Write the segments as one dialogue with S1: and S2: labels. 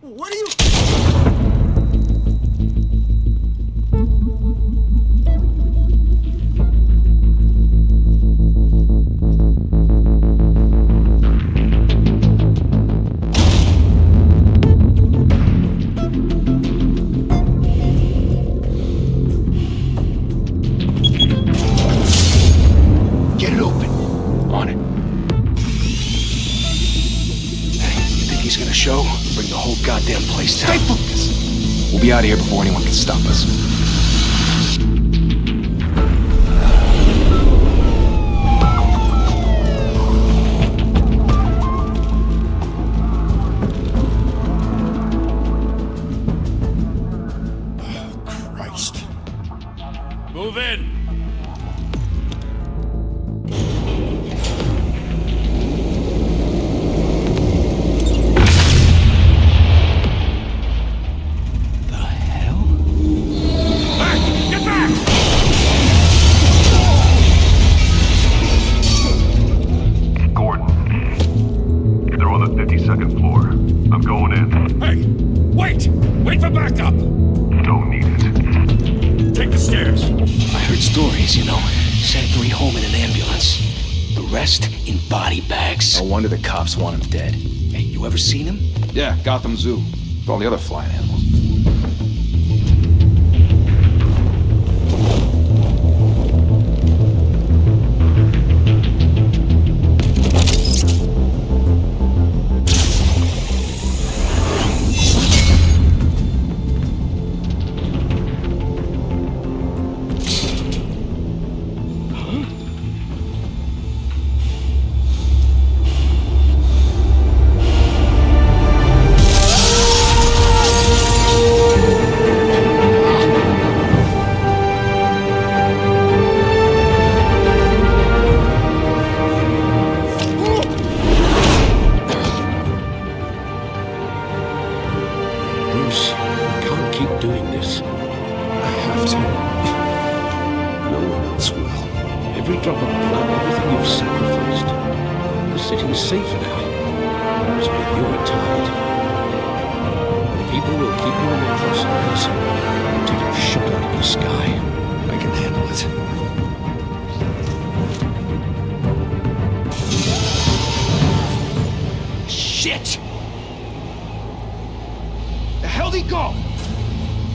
S1: What are you...
S2: Get it open. On it. Hey, you think he's gonna show? Bring the whole goddamn place down.
S3: Stay focused! We'll be out of here before anyone can stop us.
S1: Oh, Christ.
S4: Move in! Wait for backup!
S5: Don't need it.
S4: Take the stairs.
S2: I heard stories, you know. Sent 3 home in an ambulance. The rest in body bags.
S3: No wonder the cops want him dead.
S2: Hey, you ever seen him?
S3: Yeah, Gotham Zoo. With all the other flying animals.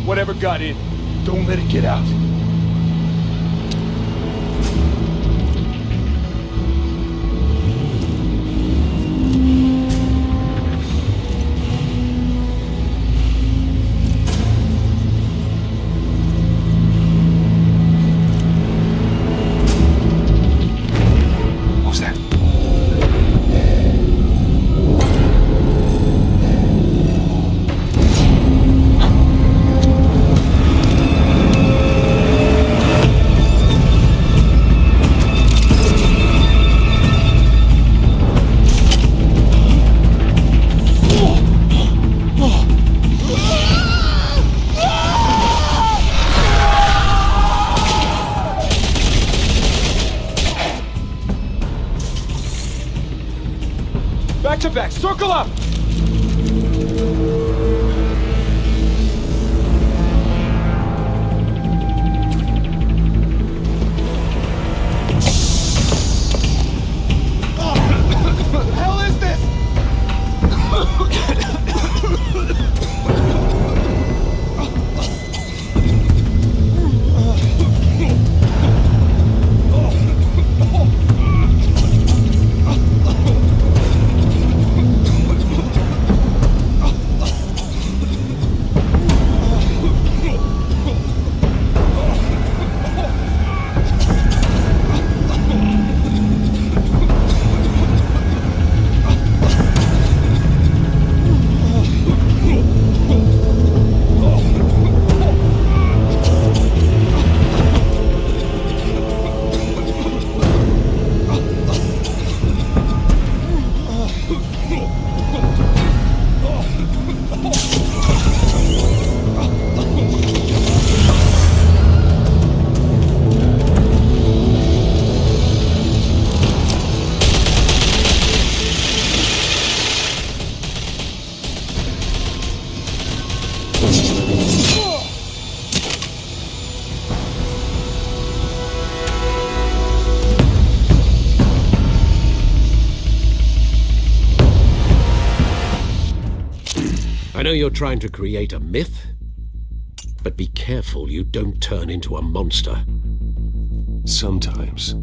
S2: Whatever got in, don't let it get out.
S3: What was that?
S2: Back to back, circle up!
S6: I know you're trying to create a myth, but be careful you don't turn into a monster.
S7: Sometimes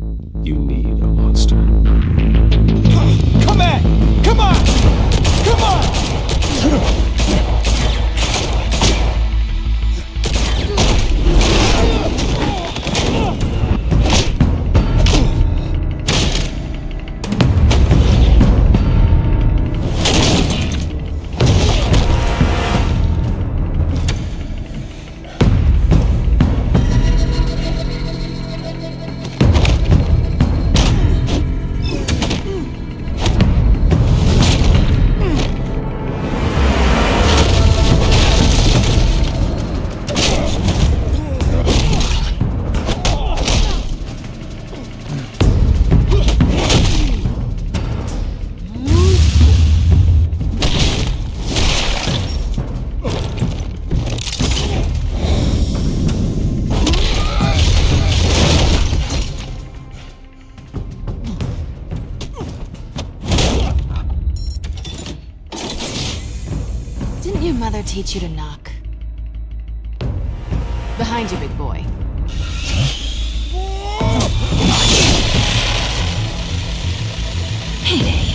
S7: you need a monster.
S8: Come on! Come on! Come on!
S9: Teach you to knock. Behind you, big boy. Payday.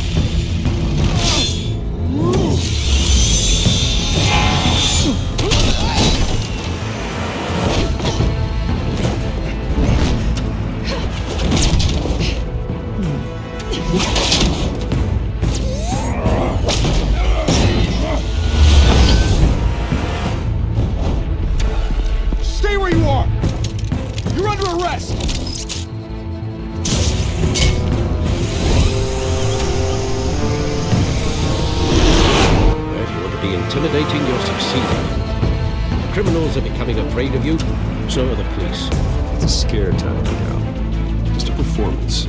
S6: Intimidating, you're succeeding. The criminals are becoming afraid of you, so are the police.
S7: It's a scare tactic, Al. Just a performance.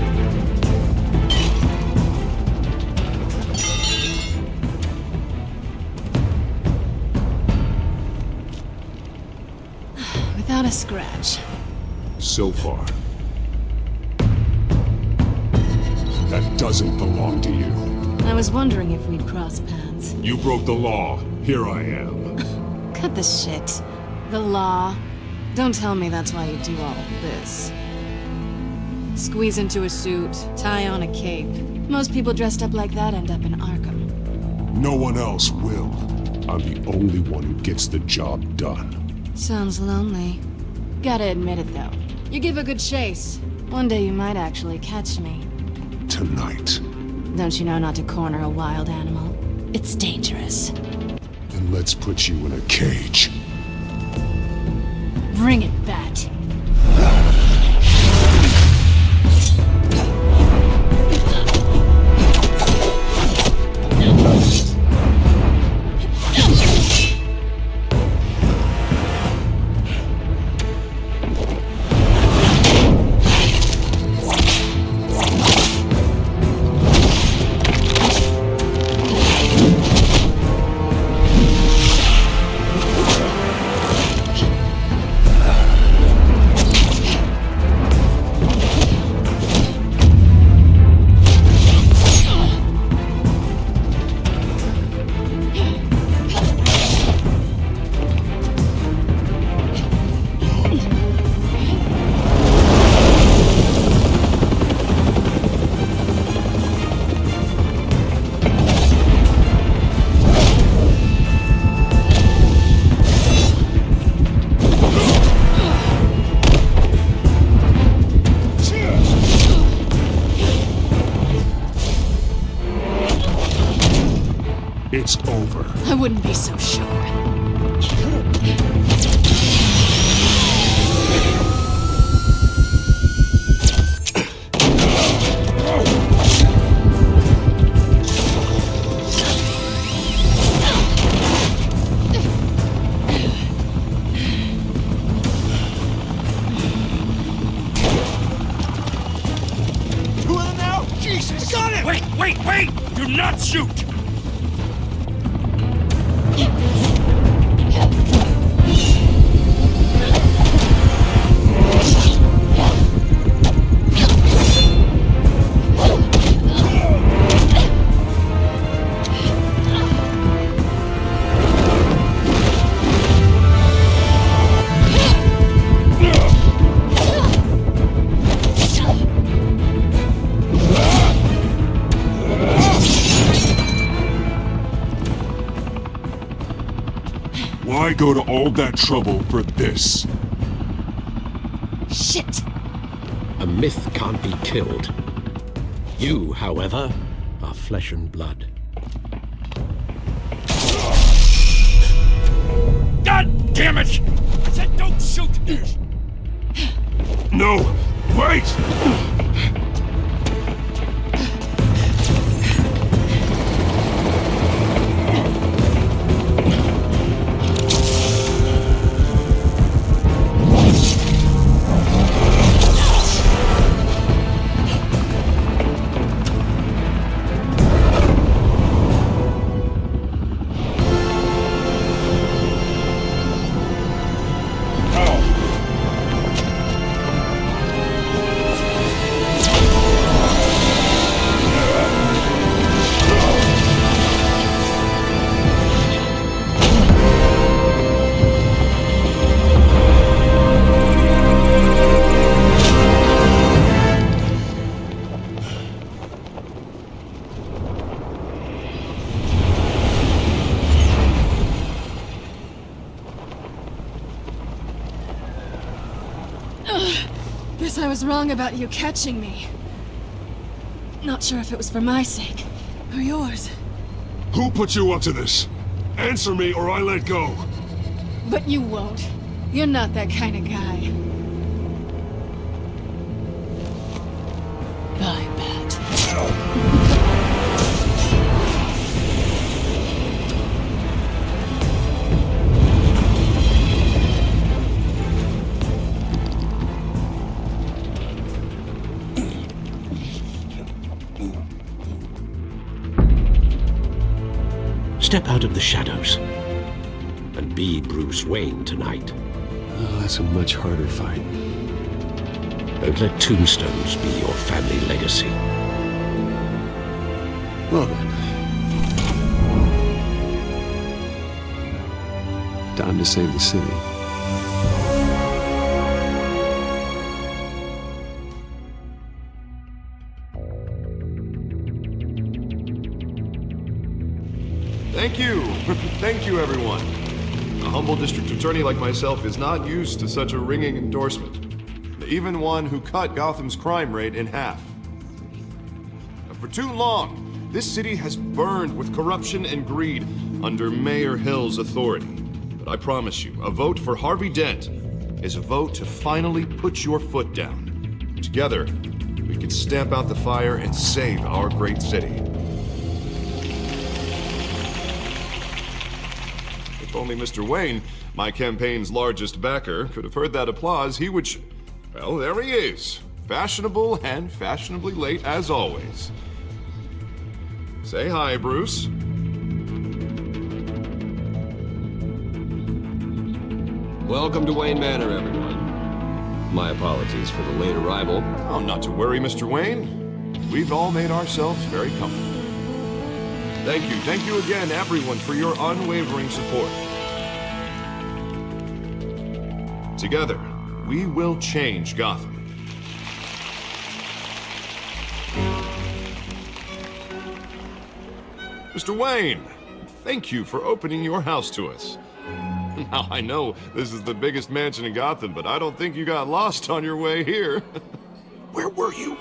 S9: Without a scratch.
S7: So far. That doesn't belong to you.
S9: I was wondering if we'd cross paths.
S7: You broke the law. Here I am.
S9: Cut the shit. The law. Don't tell me that's why you do all this. Squeeze into a suit, tie on a cape. Most people dressed up like that end up in Arkham.
S7: No one else will. I'm the only one who gets the job done.
S9: Sounds lonely. Gotta admit it, though. You give a good chase. One day you might actually catch me.
S7: Tonight.
S9: Don't you know not to corner a wild animal? It's dangerous.
S7: Then let's put you in a cage.
S9: Bring it, Bat.
S7: It's over.
S9: I wouldn't be so sure.
S4: Jesus! Got it! Wait! Do not shoot!
S7: Why go to all that trouble for this?
S9: Shit!
S6: A myth can't be killed. You, however, are flesh and blood.
S4: God damn it! I said don't shoot!
S7: No! Wait!
S9: Guess I was wrong about you catching me. Not sure if it was for my sake, or yours.
S7: Who put you up to this? Answer me or I let go.
S9: But you won't. You're not that kind of guy. Bye, Bat.
S6: Step out of the shadows and be Bruce Wayne tonight.
S7: Oh, that's a much harder fight.
S6: Don't let tombstones be your family legacy.
S7: Well then. Time to save the city.
S10: Thank you. Thank you, everyone. A humble district attorney like myself is not used to such a ringing endorsement. Even one who cut Gotham's crime rate in half. For too long, this city has burned with corruption and greed under Mayor Hill's authority. But I promise you, a vote for Harvey Dent is a vote to finally put your foot down. Together, we can stamp out the fire and save our great city. If only Mr. Wayne, my campaign's largest backer, could have heard that applause, he would... Well, there he is. Fashionable and fashionably late as always. Say hi, Bruce.
S11: Welcome to Wayne Manor, everyone. My apologies for the late arrival.
S10: Oh, not to worry, Mr. Wayne. We've all made ourselves very comfortable. Thank you again, everyone, for your unwavering support. Together, we will change Gotham. Mr. Wayne, thank you for opening your house to us. Now, I know this is the biggest mansion in Gotham, but I don't think you got lost on your way here. Where were you?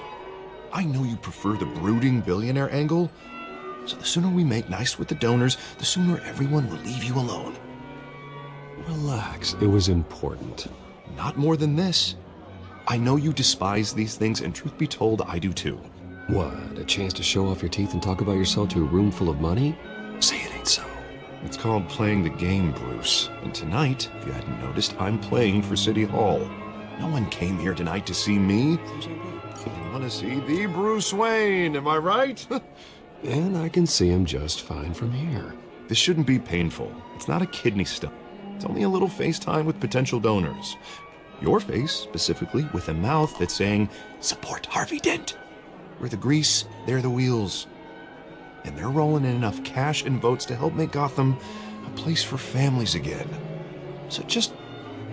S10: I know you prefer the brooding billionaire angle, so the sooner we make nice with the donors, the sooner everyone will leave you alone.
S7: Relax, it was important.
S10: Not more than this. I know you despise these things, and truth be told, I do too.
S11: What, a chance to show off your teeth and talk about yourself to a room full of money?
S7: Say it ain't so.
S10: It's called playing the game, Bruce. And tonight, if you hadn't noticed, I'm playing for City Hall. No one came here tonight to see me. They want to see the Bruce Wayne, am I right?
S11: And I can see him just fine from here.
S10: This shouldn't be painful. It's not a kidney stone. It's only a little FaceTime with potential donors. Your face, specifically, with a mouth that's saying, support Harvey Dent. We're the grease, they're the wheels. And they're rolling in enough cash and votes to help make Gotham a place for families again. So just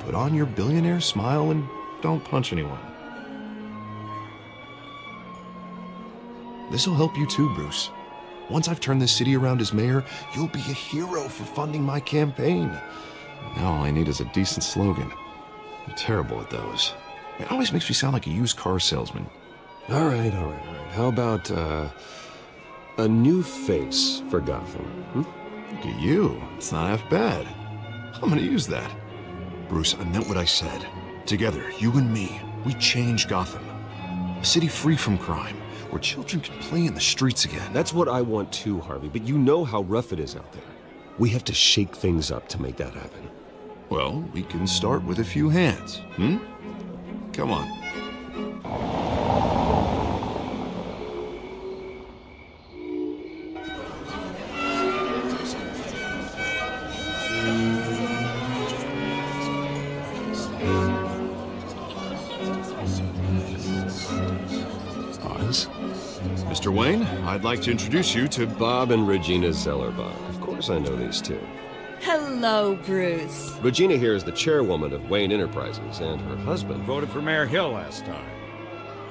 S10: put on your billionaire smile and don't punch anyone. This'll help you too, Bruce. Once I've turned this city around as mayor, you'll be a hero for funding my campaign. Now all I need is a decent slogan. I'm terrible at those. It always makes me sound like a used car salesman.
S11: All right. How about, a new face for Gotham?
S10: Look at you. It's not half bad. I'm gonna use that. Bruce, I meant what I said. Together, you and me, we change Gotham. A city free from crime, where children can play in the streets again.
S11: That's what I want too, Harvey, but you know how rough it is out there. We have to shake things up to make that happen.
S10: Well, we can start with a few hands, Come on. Mr. Wayne, I'd like to introduce you to
S11: Bob and Regina Zellerbach. Of course I know these two.
S12: Hello, Bruce.
S11: Regina here is the chairwoman of Wayne Enterprises, and her husband
S4: Voted for Mayor Hill last time.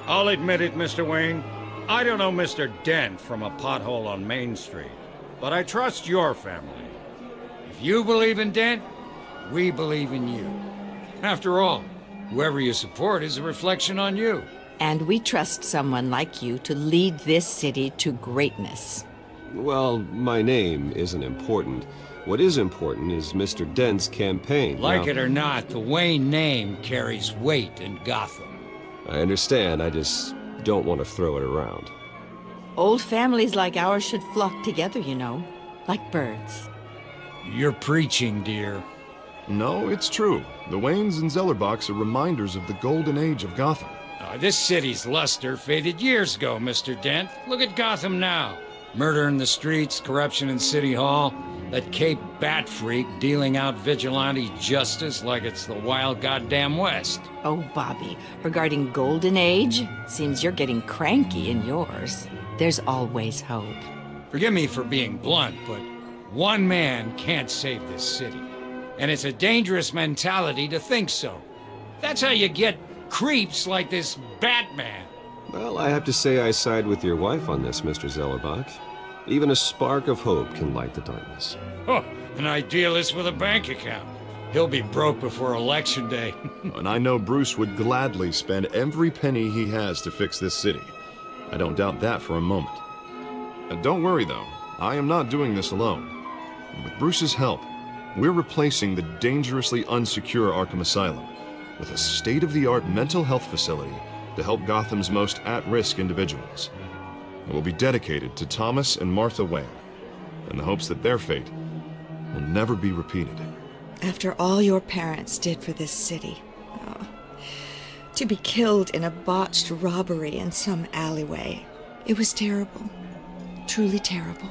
S4: I'll admit it, Mr. Wayne. I don't know Mr. Dent from a pothole on Main Street, but I trust your family. If you believe in Dent, we believe in you. After all, whoever you support is a reflection on you.
S12: And we trust someone like you to lead this city to greatness.
S11: Well, my name isn't important. What is important is Mr. Dent's campaign.
S4: Like
S11: now,
S4: it or not, the Wayne name carries weight in Gotham.
S11: I understand, I just don't want to throw it around.
S12: Old families like ours should flock together, you know, like birds.
S4: You're preaching, dear.
S10: No, it's true. The Waynes and Zellerbachs are reminders of the golden age of Gotham.
S4: This city's luster faded years ago, Mr. Dent. Look at Gotham now. Murder in the streets, corruption in City Hall, that Cape Bat freak dealing out vigilante justice like it's the wild goddamn West.
S12: Oh, Bobby, regarding Golden Age, seems you're getting cranky in yours. There's always hope.
S4: Forgive me for being blunt, but one man can't save this city. And it's a dangerous mentality to think so. That's how you get creeps like this Batman.
S11: Well, I have to say I side with your wife on this, Mr. Zellerbach. Even a spark of hope can light the darkness.
S4: Oh, an idealist with a bank account. He'll be broke before Election Day.
S10: And I know Bruce would gladly spend every penny he has to fix this city. I don't doubt that for a moment. Don't worry, though. I am not doing this alone. With Bruce's help, we're replacing the dangerously unsecure Arkham Asylum with a state-of-the-art mental health facility to help Gotham's most at-risk individuals. It will be dedicated to Thomas and Martha Wayne, in the hopes that their fate will never be repeated.
S13: After all your parents did for this city, to be killed in a botched robbery in some alleyway, it was terrible. Truly terrible.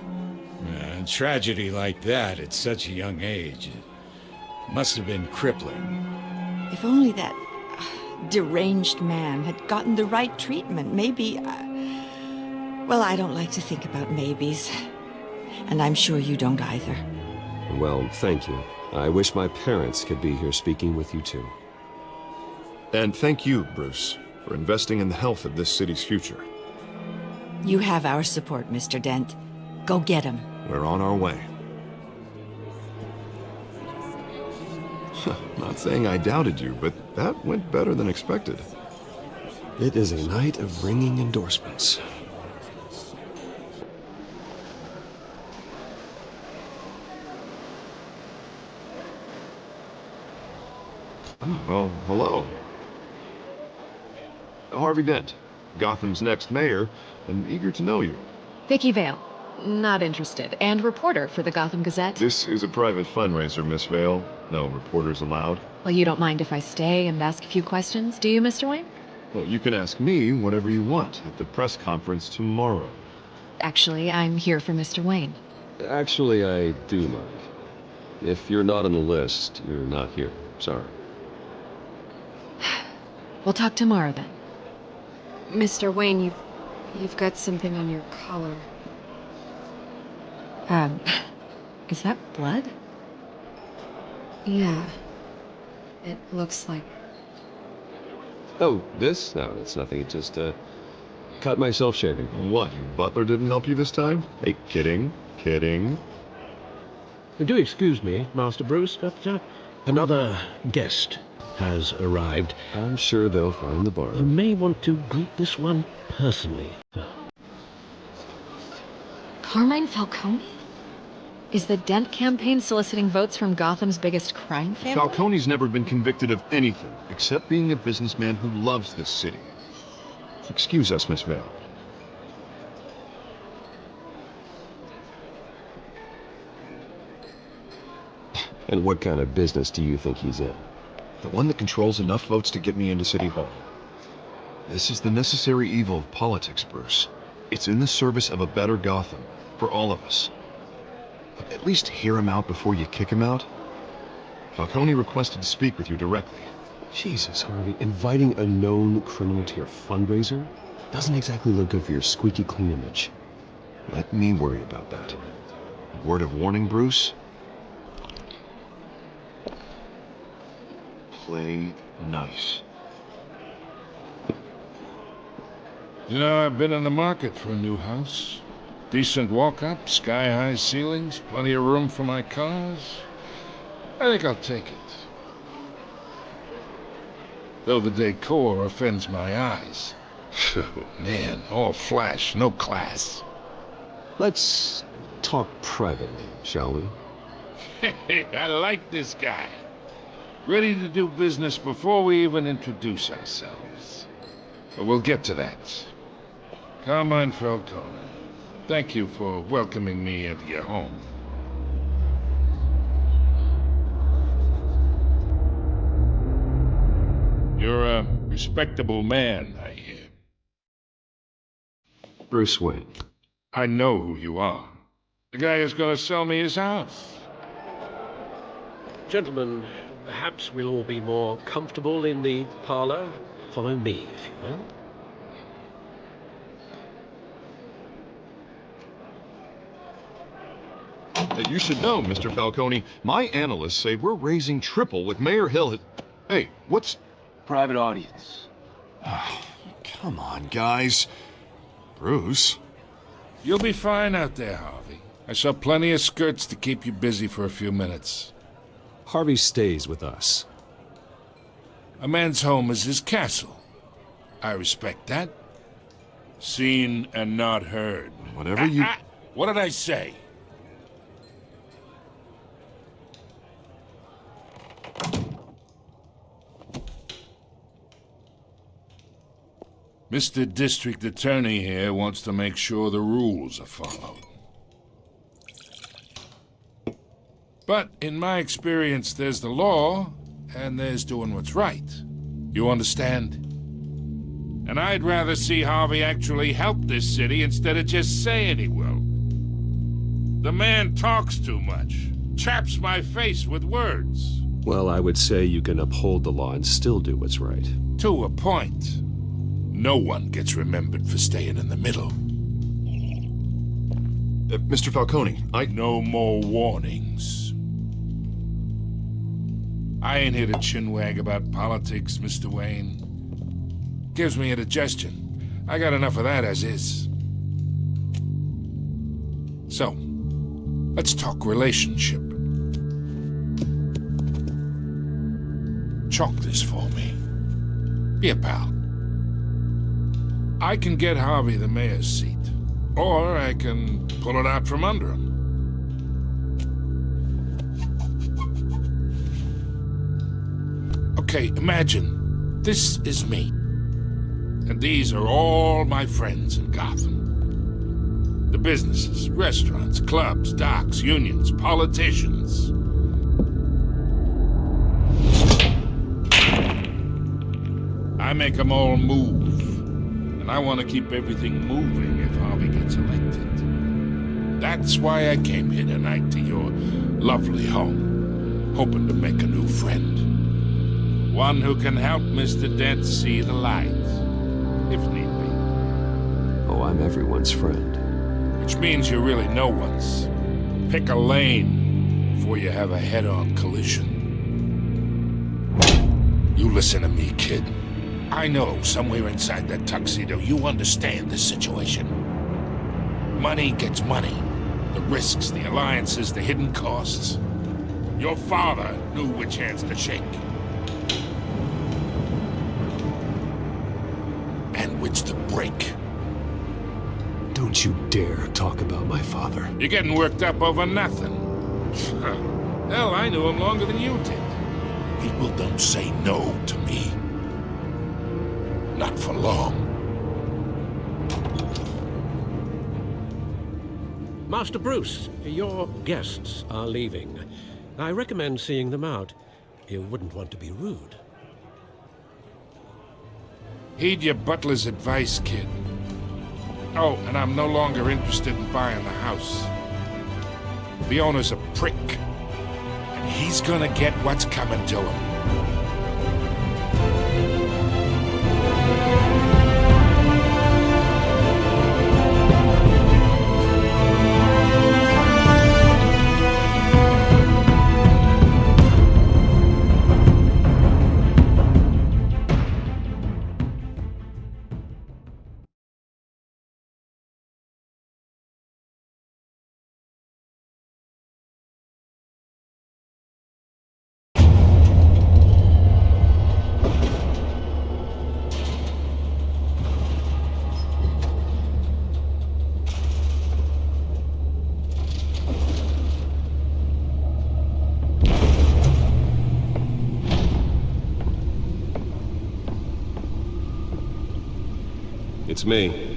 S4: A tragedy like that at such a young age, it must have been crippling.
S12: If only that deranged man had gotten the right treatment, maybe... Well, I don't like to think about maybes. And I'm sure you don't either.
S11: Well, thank you. I wish my parents could be here speaking with you too.
S10: And thank you, Bruce, for investing in the health of this city's future.
S12: You have our support, Mr. Dent. Go get him.
S10: We're on our way. Not saying I doubted you, but that went better than expected.
S11: It is a night of ringing endorsements.
S10: Well, hello. Harvey Dent, Gotham's next mayor, and eager to know you.
S14: Vicky Vale. Not interested. And reporter for the Gotham Gazette.
S10: This is a private fundraiser, Miss Vale. No reporters allowed.
S14: Well, you don't mind if I stay and ask a few questions, do you, Mr. Wayne?
S10: Well, you can ask me whatever you want at the press conference tomorrow.
S14: Actually, I'm here for Mr. Wayne.
S11: Actually, I do mind. If you're not on the list, you're not here. Sorry.
S14: We'll talk tomorrow, then. Mr. Wayne, you've got something on your collar. Is that blood? Yeah. It looks like...
S11: Oh, this? No, it's nothing. It just, cut myself shaving.
S10: What, your butler didn't help you this time? Hey, kidding.
S6: Do excuse me, Master Bruce, but Another guest has arrived.
S11: I'm sure they'll find the bar.
S6: You may want to greet this one personally.
S14: Carmine Falcone? Is the Dent campaign soliciting votes from Gotham's biggest crime family?
S10: Falcone's never been convicted of anything, except being a businessman who loves this city. Excuse us, Miss Vale.
S11: And what kind of business do you think he's in?
S10: The one that controls enough votes to get me into City Hall. This is the necessary evil of politics, Bruce. It's in the service of a better Gotham, for all of us. At least hear him out before you kick him out. Falcone requested to speak with you directly.
S11: Jesus, Harvey, inviting a known criminal to your fundraiser doesn't exactly look good for your squeaky clean image.
S10: Let me worry about that. Word of warning, Bruce? Play nice.
S15: You know, I've been in the market for a new house. Decent walk-up, sky-high ceilings, plenty of room for my cars. I think I'll take it. Though the decor offends my eyes. Oh, man, all flash, no class.
S11: Let's talk privately, shall we?
S15: Hey, I like this guy. Ready to do business before we even introduce ourselves. But we'll get to that. Carmine Falcone, thank you for welcoming me into your home. You're a respectable man, I hear.
S11: Bruce Wayne.
S15: I know who you are. The guy who's gonna sell me his house.
S6: Gentlemen, perhaps we'll all be more comfortable in the parlor. Follow me, if you will.
S10: You should know, Mr. Falcone, my analysts say we're raising triple with Mayor Hill. Hey, what's...
S3: Private audience.
S10: Come on, guys. Bruce?
S15: You'll be fine out there, Harvey. I saw plenty of skirts to keep you busy for a few minutes.
S11: Harvey stays with us.
S15: A man's home is his castle. I respect that. Seen and not heard.
S10: Whatever you...
S15: What did I say? Mr. District Attorney here wants to make sure the rules are followed. But in my experience, there's the law, and there's doing what's right. You understand? And I'd rather see Harvey actually help this city instead of just saying he will. The man talks too much, chaps my face with words.
S11: Well, I would say you can uphold the law and still do what's right.
S15: To a point. No one gets remembered for staying in the middle.
S10: Mr. Falcone,
S15: No more warnings. I ain't here to chinwag about politics, Mr. Wayne. Gives me indigestion. I got enough of that as is. So, let's talk relationship. Chalk this for me. Be a pal. I can get Harvey the mayor's seat, or I can pull it out from under him. Okay, imagine this is me, and these are all my friends in Gotham. The businesses, restaurants, clubs, docks, unions, politicians. I make them all move. And I want to keep everything moving if Harvey gets elected. That's why I came here tonight to your lovely home, hoping to make a new friend. One who can help Mr. Dent see the light, if need be.
S11: Oh, I'm everyone's friend.
S15: Which means you're really no one's. Pick a lane before you have a head-on collision. You listen to me, kid. I know somewhere inside that tuxedo you understand this situation. Money gets money. The risks, the alliances, the hidden costs. Your father knew which hands to shake. And which to break.
S7: Don't you dare talk about my father.
S15: You're getting worked up over nothing. Hell, I knew him longer than you did.
S1: People don't say no to me. Not for long.
S6: Master Bruce, your guests are leaving. I recommend seeing them out. You wouldn't want to be rude.
S15: Heed your butler's advice, kid. Oh, and I'm no longer interested in buying the house. The owner's a prick. And he's gonna get what's coming to him.
S11: It's me.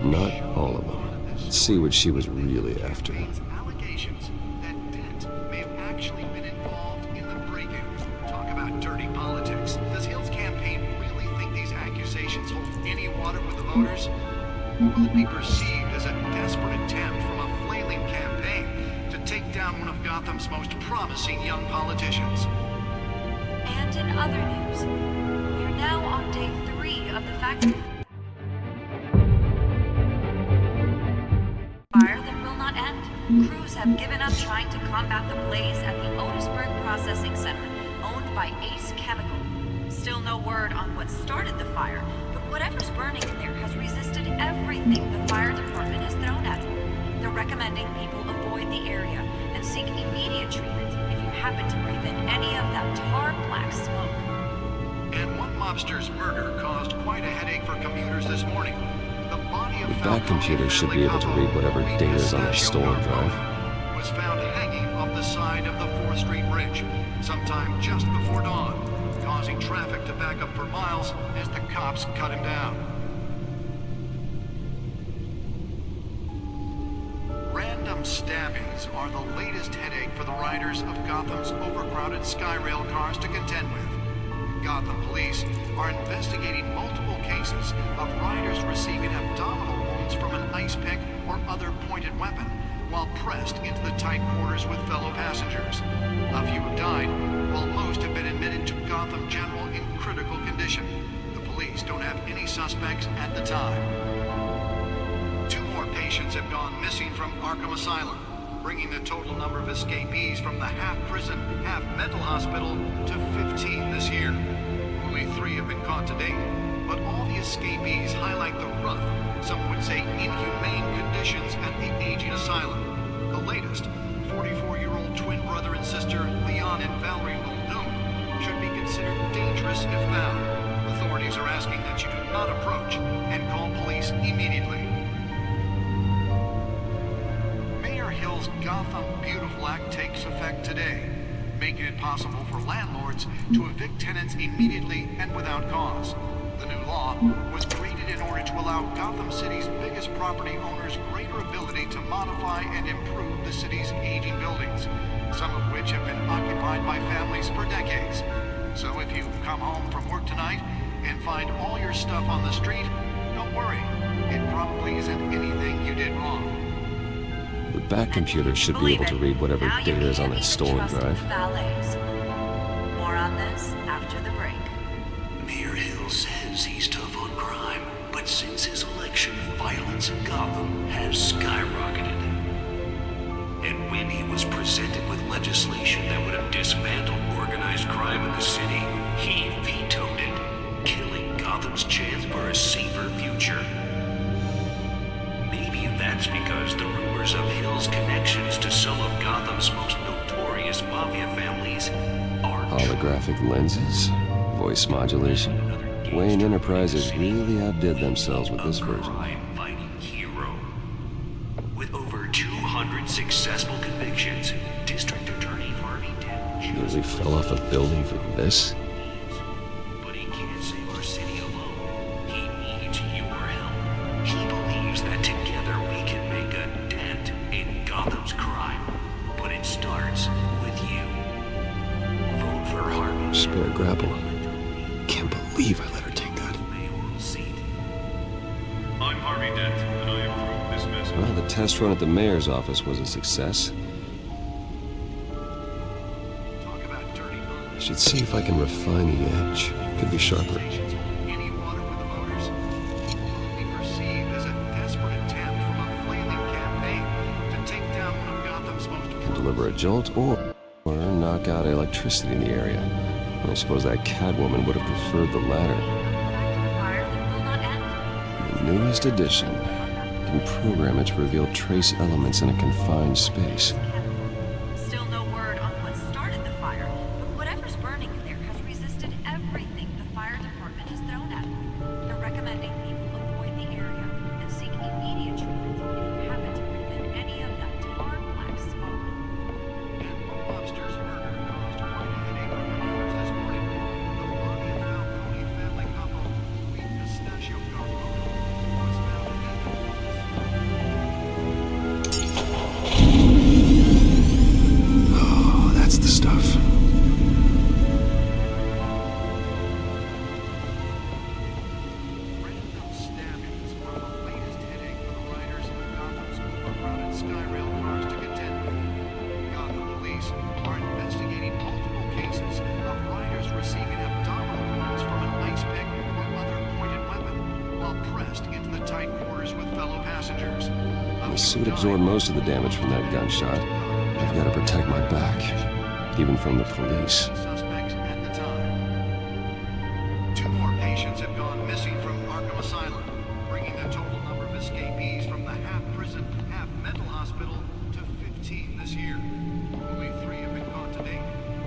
S11: Not all of them. Let's see what she was really after.
S16: Allegations that Dent may have actually been involved in the break-in. Talk about dirty politics. Does Hill's campaign really think these accusations hold any water with the voters? Or will it be perceived as a desperate attempt from a flailing campaign to take down one of Gotham's most promising young politicians?
S17: And in other news, we're now on day 3 of the factory fire that will not end. Crews have given up trying to combat the blaze at the Otisburg Processing Center, owned by Ace Chemical. Still no word on what started the fire, but whatever's burning in there has resisted everything the fire department has thrown at it. They're recommending people avoid the area and seek immediate treatment if you happen to breathe in any of that tar black smoke.
S16: And one mobster's murder caused quite a headache for commuters this morning. The body of
S11: That computer should be able to read whatever data's on that stolen drive.
S16: Was found hanging off the side of the 4th Street Bridge sometime just before dawn, causing traffic to back up for miles as the cops cut him down. Random stabbings are the latest headache for the riders of Gotham's overcrowded Skyrail cars to contend with. Gotham police are investigating multiple cases of riders receiving abdominal wounds from an ice pick or other pointed weapon while pressed into the tight quarters with fellow passengers. A few have died, while most have been admitted to Gotham General in critical condition. The police don't have any suspects at the time. 2 more patients have gone missing from Arkham Asylum, bringing the total number of escapees from the half-prison, half-mental hospital to 15 this year. Only 3 have been caught to date, but all the escapees highlight the rough, some would say inhumane conditions at the aging asylum. The latest, 44-year-old twin brother and sister Leon and Valerie Muldoon, should be considered dangerous if found. Authorities are asking that you do not approach and call police immediately. Hill's Gotham Beautiful Act takes effect today, making it possible for landlords to evict tenants immediately and without cause. The new law was created in order to allow Gotham City's biggest property owners greater ability to modify and improve the city's aging buildings, some of which have been occupied by families for decades. So if you come home from work tonight and find all your stuff on the street, don't worry. It probably isn't anything you did wrong.
S11: The back computer should be able to read whatever data is on that stolen drive.
S17: More on this after the break.
S2: Mayor Hill says he's tough on crime, but since his election, violence in Gotham has skyrocketed. And when he was presented with legislation that would have dismantled organized crime in the city, he vetoed it, killing Gotham's chance for a safer future. Maybe that's because the rumors of Hill's connections to some of Gotham's most notorious mafia families are
S11: Holographic lenses, voice modulation. Wayne Enterprises really outdid themselves with this version.
S2: crime-fighting hero. With over 200 successful convictions, District Attorney Harvey Dent
S11: Nearly fell off a building for this.
S2: But he can't save our city alone. He needs your help. He believes that together we can make a dent in Gotham's crime. But it starts with you. Vote for Harvey.
S11: Spare grapple. Can't believe I let her take that.
S18: I'm Harvey Dent, and I approve this message.
S11: Well, the test run at the mayor's office was a success. I should see if I can refine the edge. Could be sharper.
S16: Any water with the voters will be perceived as a desperate attempt from a flailing campaign to take down one of Gotham's most...
S11: Can deliver a jolt or knock out electricity in the area. I suppose that Catwoman would have preferred the latter. The newest edition can program it to reveal trace elements in a confined space.
S17: Still no word on what started the fire, but whatever's burning in there has resisted everything the fire department has thrown at it. They're recommending people avoid the area and seek immediate treatment if you happen to breathe in any of that tar black smoke.
S16: And Lobster's murder caused quite a headache for commuters this morning. The body of Falcone family couple, Wheat Pistachio Garbo, was found
S11: Oh, that's the stuff.
S16: Random stabbings are the latest headache for the riders of Gotham's overcrowded Skyrail cars to contend with. Gotham police are investigating multiple cases of riders receiving abdominal wounds from an ice pick or other pointed weapon while pressed into the tight quarters with fellow passengers.
S11: My suit absorbed most of the damage from that gunshot. I've got to protect my back, even from the police.
S16: Suspects at the time. 2 more patients have gone missing from Arkham Asylum, bringing the total number of escapees from the half-prison, half-mental hospital to 15 this year. Only 3 have been caught to date,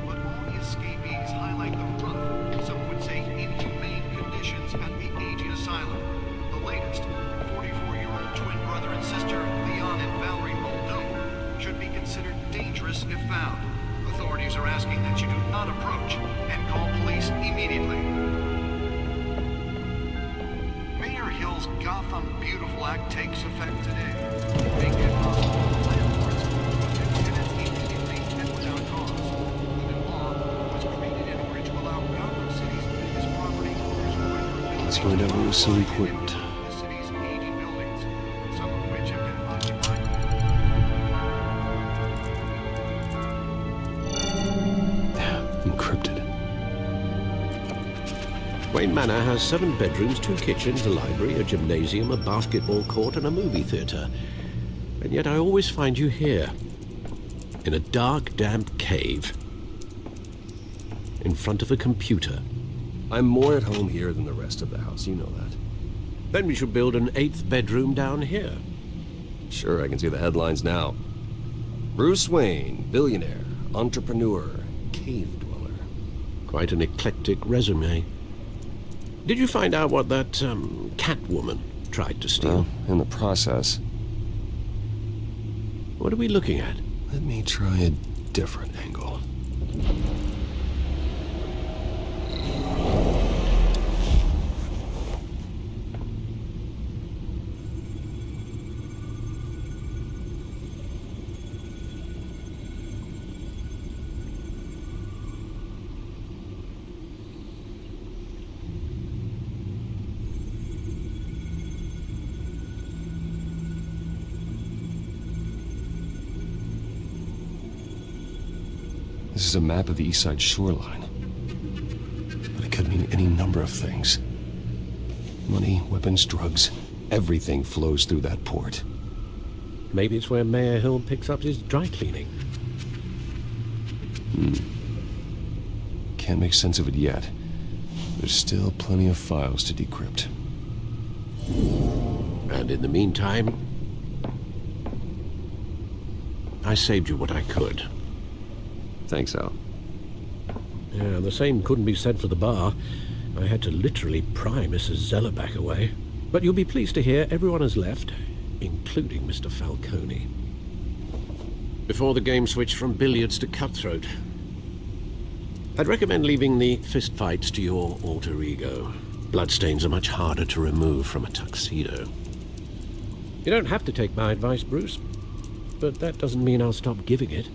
S16: but all the escapees highlight the rough, some would say inhumane conditions at the aging asylum. The latest, 44-year-old twin brother and sister, Leon and Valerie Muldoon, should be considered dangerous if found. Authorities are asking that you do not approach and call police immediately. Mayor Hill's Gotham Beautiful Act takes effect today, making it possible for landlords to evict tenants immediately and without cause. The new law was created in order to allow Gotham City's biggest property owners greater ability
S11: Let's find out what was so important.
S16: the city's aging buildings, some of which have been occupied.
S11: Encrypted.
S6: Wayne Manor has 7 bedrooms, 2 kitchens, a library, a gymnasium, a basketball court, and a movie theater. And yet I always find you here, in a dark, damp cave, in front of a computer.
S11: I'm more at home here than the rest of the house, you know that.
S6: Then we should build an 8th bedroom down here.
S11: Sure, I can see the headlines now. Bruce Wayne, billionaire, entrepreneur, cave dweller.
S6: Quite an eclectic resume. Did you find out what that, Catwoman tried to steal?
S11: Well, in the process.
S6: What are we looking at?
S11: Let me try a different angle. This is a map of the east side shoreline. But it could mean any number of things. Money, weapons, drugs, everything flows through that port.
S6: Maybe it's where Mayor Hill picks up his dry cleaning.
S11: Can't make sense of it yet. There's still plenty of files to decrypt.
S6: And in the meantime, I saved you what I could.
S11: Thanks, Al.
S6: Yeah, the same couldn't be said for the bar. I had to literally pry Mrs. Zellerback away. But you'll be pleased to hear everyone has left, including Mr. Falcone. Before the game switched from billiards to cutthroat. I'd recommend leaving the fistfights to your alter ego. Bloodstains are much harder to remove from a tuxedo. You don't have to take my advice, Bruce, but that doesn't mean I'll stop giving it.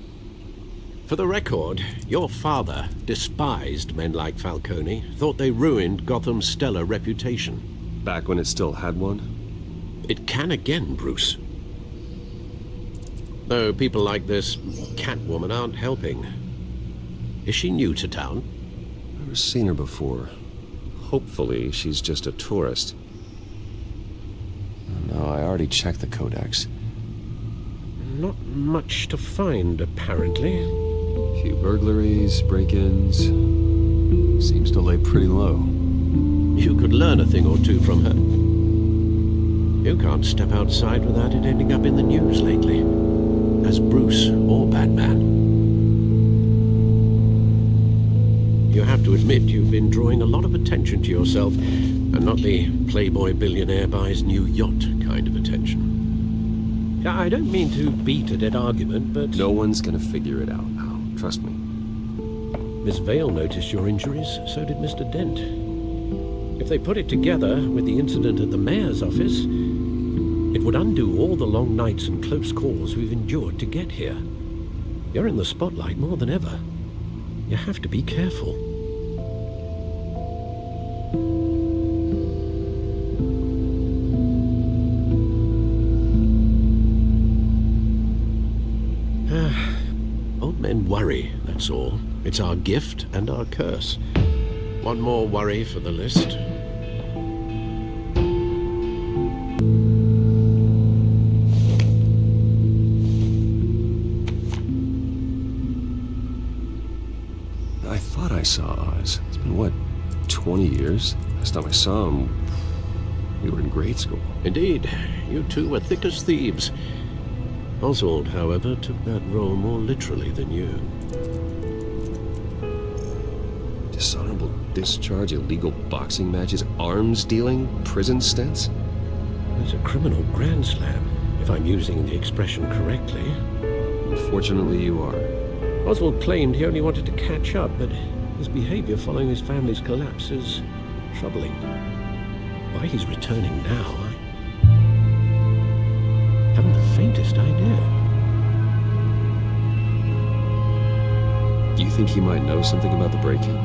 S6: For the record, your father despised men like Falcone, thought they ruined Gotham's stellar reputation.
S11: Back when it still had one?
S6: It can again, Bruce. Though people like this Catwoman aren't helping. Is she new to town?
S11: Never seen her before. Hopefully, she's just a tourist. No, I already checked the codex.
S6: Not much to find, apparently.
S11: Few burglaries, break-ins. Seems to lay pretty low.
S6: You could learn a thing or two from her. You can't step outside without it ending up in the news lately. As Bruce or Batman. You have to admit you've been drawing a lot of attention to yourself, and not the playboy billionaire buys new yacht kind of attention. Yeah, I don't mean to beat a dead argument, but...
S11: No one's gonna figure it out, Al. Trust me.
S6: Miss Vale noticed your injuries, so did Mr. Dent. If they put it together with the incident at the mayor's office, it would undo all the long nights and close calls we've endured to get here. You're in the spotlight more than ever. You have to be careful. Old men worry, that's all. It's our gift and our curse. One more worry for the list.
S11: I thought I saw Oz. It's been, what, 20 years? Last time I saw him, we were in grade school.
S6: Indeed. You two were thick as thieves. Oswald, however, took that role more literally than you.
S11: Dishonorable discharge, illegal boxing matches, arms dealing, prison stints?
S6: It's a criminal grand slam, if I'm using the expression correctly.
S11: Unfortunately, you are.
S6: Oswald claimed he only wanted to catch up, but his behavior following his family's collapse is troubling. Why he's returning now, I haven't the faintest idea.
S11: Do you think he might know something about the break-in?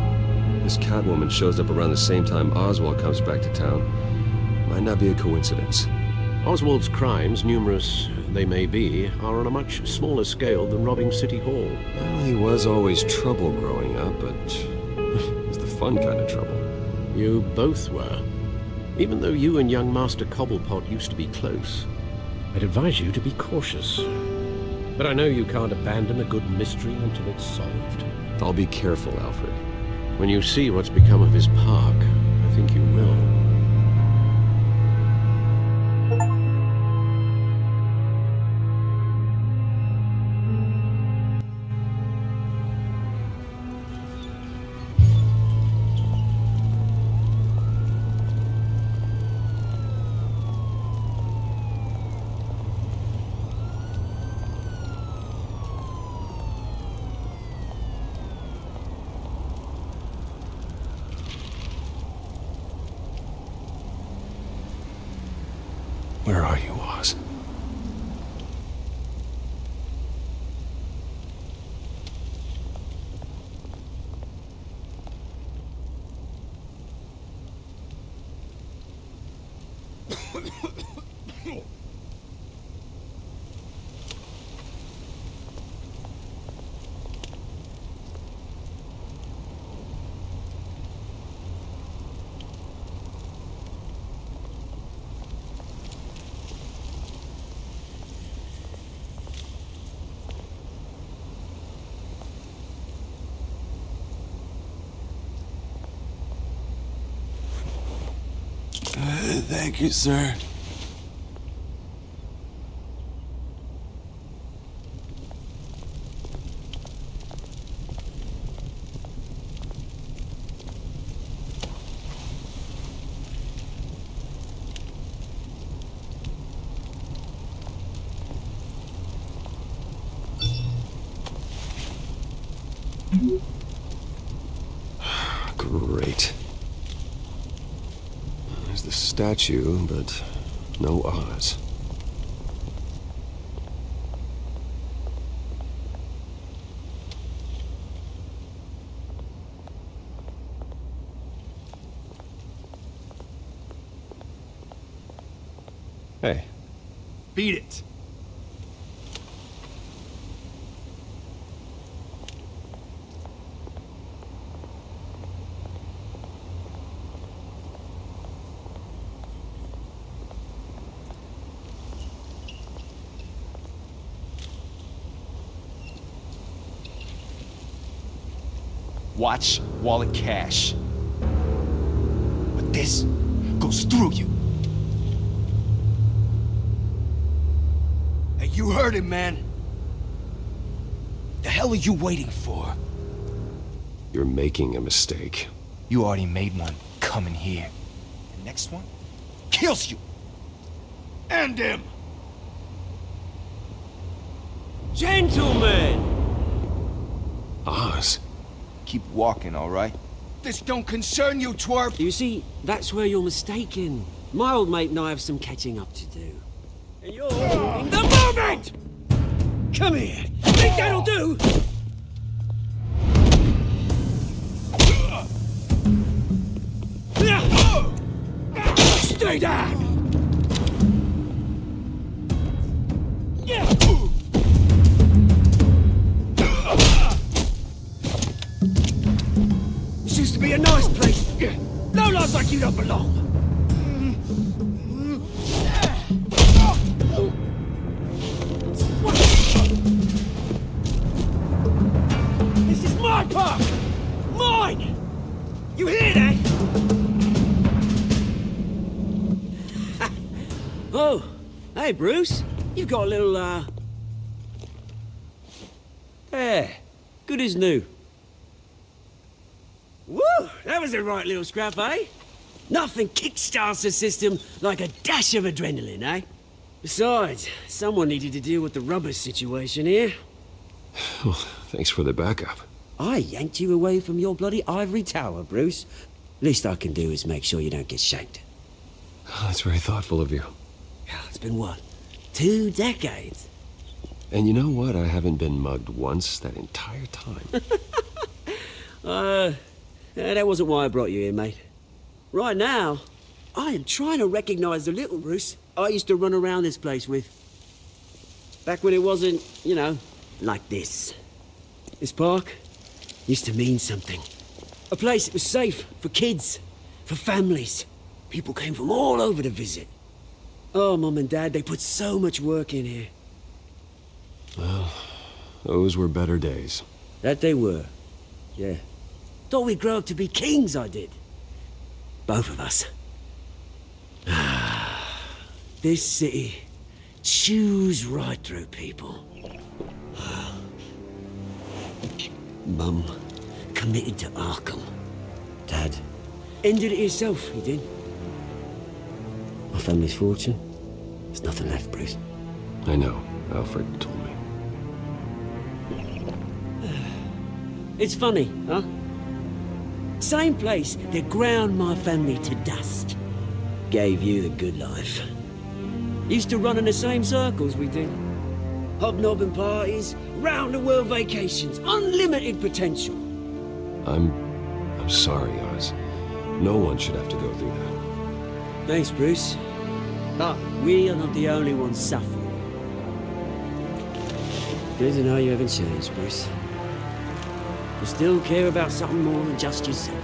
S11: This Catwoman shows up around the same time Oswald comes back to town. Might not be a coincidence.
S6: Oswald's crimes, numerous they may be, are on a much smaller scale than robbing City Hall.
S11: Well, he was always trouble growing up, but it was the fun kind of trouble.
S6: You both were. Even though you and young Master Cobblepot used to be close. I'd advise you to be cautious. But I know you can't abandon a good mystery until it's solved.
S11: I'll be careful, Alfred.
S6: When you see what's become of his park, I think you will.
S11: Where are you, Oz?
S8: Thank you, sir.
S11: Great. There's the statue, but no Oz. Hey.
S8: Beat it.
S3: Watch wallet cash. But this goes through you. Hey, you heard it, man. The hell are you waiting for?
S11: You're making a mistake.
S3: You already made one coming here. The next one kills you. And him.
S8: Gentlemen!
S11: Oz?
S3: Keep walking, all right? This don't concern you, twerp!
S19: You see, that's where you're mistaken. My old mate and I have some catching up to do. And you're in the moment! Come here! Think that'll do? Stay down! This used to be a nice place. No lives like you don't belong. This is my park! Mine! You hear that? Oh, hey Bruce. You've got a little, There. Good as new. Woo! That was a right little scrap, eh? Nothing kickstarts the system like a dash of adrenaline, eh? Besides, someone needed to deal with the rubber situation here.
S11: Well, thanks for the backup.
S19: I yanked you away from your bloody ivory tower, Bruce. Least I can do is make sure you don't get shanked.
S11: Oh, that's very thoughtful of you.
S19: It's been what? 2 decades?
S11: And you know what? I haven't been mugged once that entire time.
S19: That wasn't why I brought you here, mate. Right now, I am trying to recognize the little Bruce I used to run around this place with. Back when it wasn't, you know, like this. This park used to mean something. A place that was safe for kids, for families. People came from all over to visit. Oh, Mum and Dad, they put so much work in here.
S11: Well, those were better days.
S19: That they were. Yeah. Thought we'd grow up to be kings, I did. Both of us. This city chews right through people. Mum committed to Arkham. Dad ended it himself, he did. My family's fortune, there's nothing left, Bruce.
S11: I know. Alfred told me.
S19: It's funny, huh? Same place that ground my family to dust. Gave you the good life. Used to run in the same circles we did. Hobnobbing parties, round-the-world vacations, unlimited potential.
S11: I'm sorry, Oz. No one should have to go through that.
S19: Thanks, Bruce. But we are not the only ones suffering. Good to know you haven't changed, Bruce. You still care about something more than just yourself.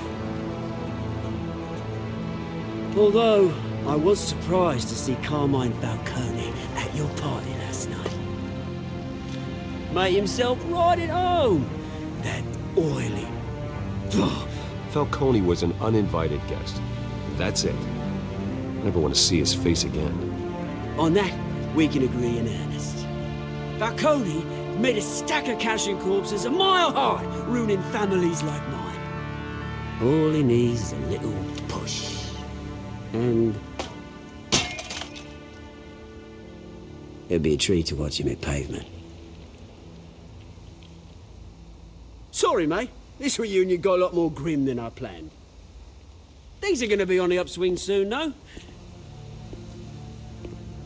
S19: Although, I was surprised to see Carmine Falcone at your party last night. Made himself right at home. That oily...
S11: Falcone was an uninvited guest. That's it. Never want to see his face again.
S19: On that, we can agree in earnest. Falcone made a stack of cash and corpses a mile high, ruining families like mine. All he needs is a little push. And... it'd be a treat to watch him hit pavement. Sorry, mate. This reunion got a lot more grim than I planned. Things are gonna be on the upswing soon, no?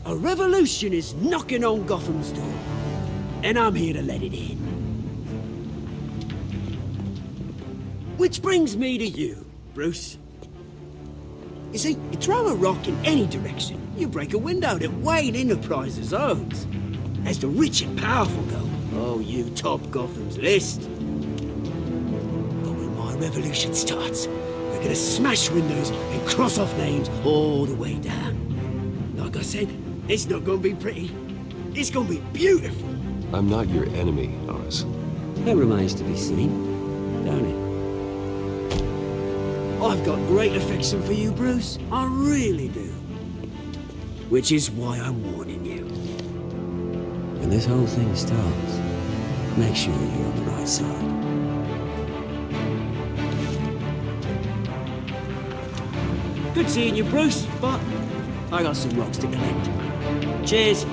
S19: A revolution is knocking on Gotham's door. And I'm here to let it in. Which brings me to you, Bruce. You see, you throw a rock in any direction, you break a window that Wayne Enterprises owns. As the rich and powerful go, oh, you top Gotham's list. But when my revolution starts, we're gonna smash windows and cross off names all the way down. Like I said, it's not gonna be pretty. It's gonna be beautiful.
S11: I'm not your enemy, Oz.
S19: That remains to be seen, don't it? I've got great affection for you, Bruce. I really do. Which is why I'm warning you. When this whole thing starts, make sure you're on the right side. Good seeing you, Bruce, but I got some rocks to collect. Cheers.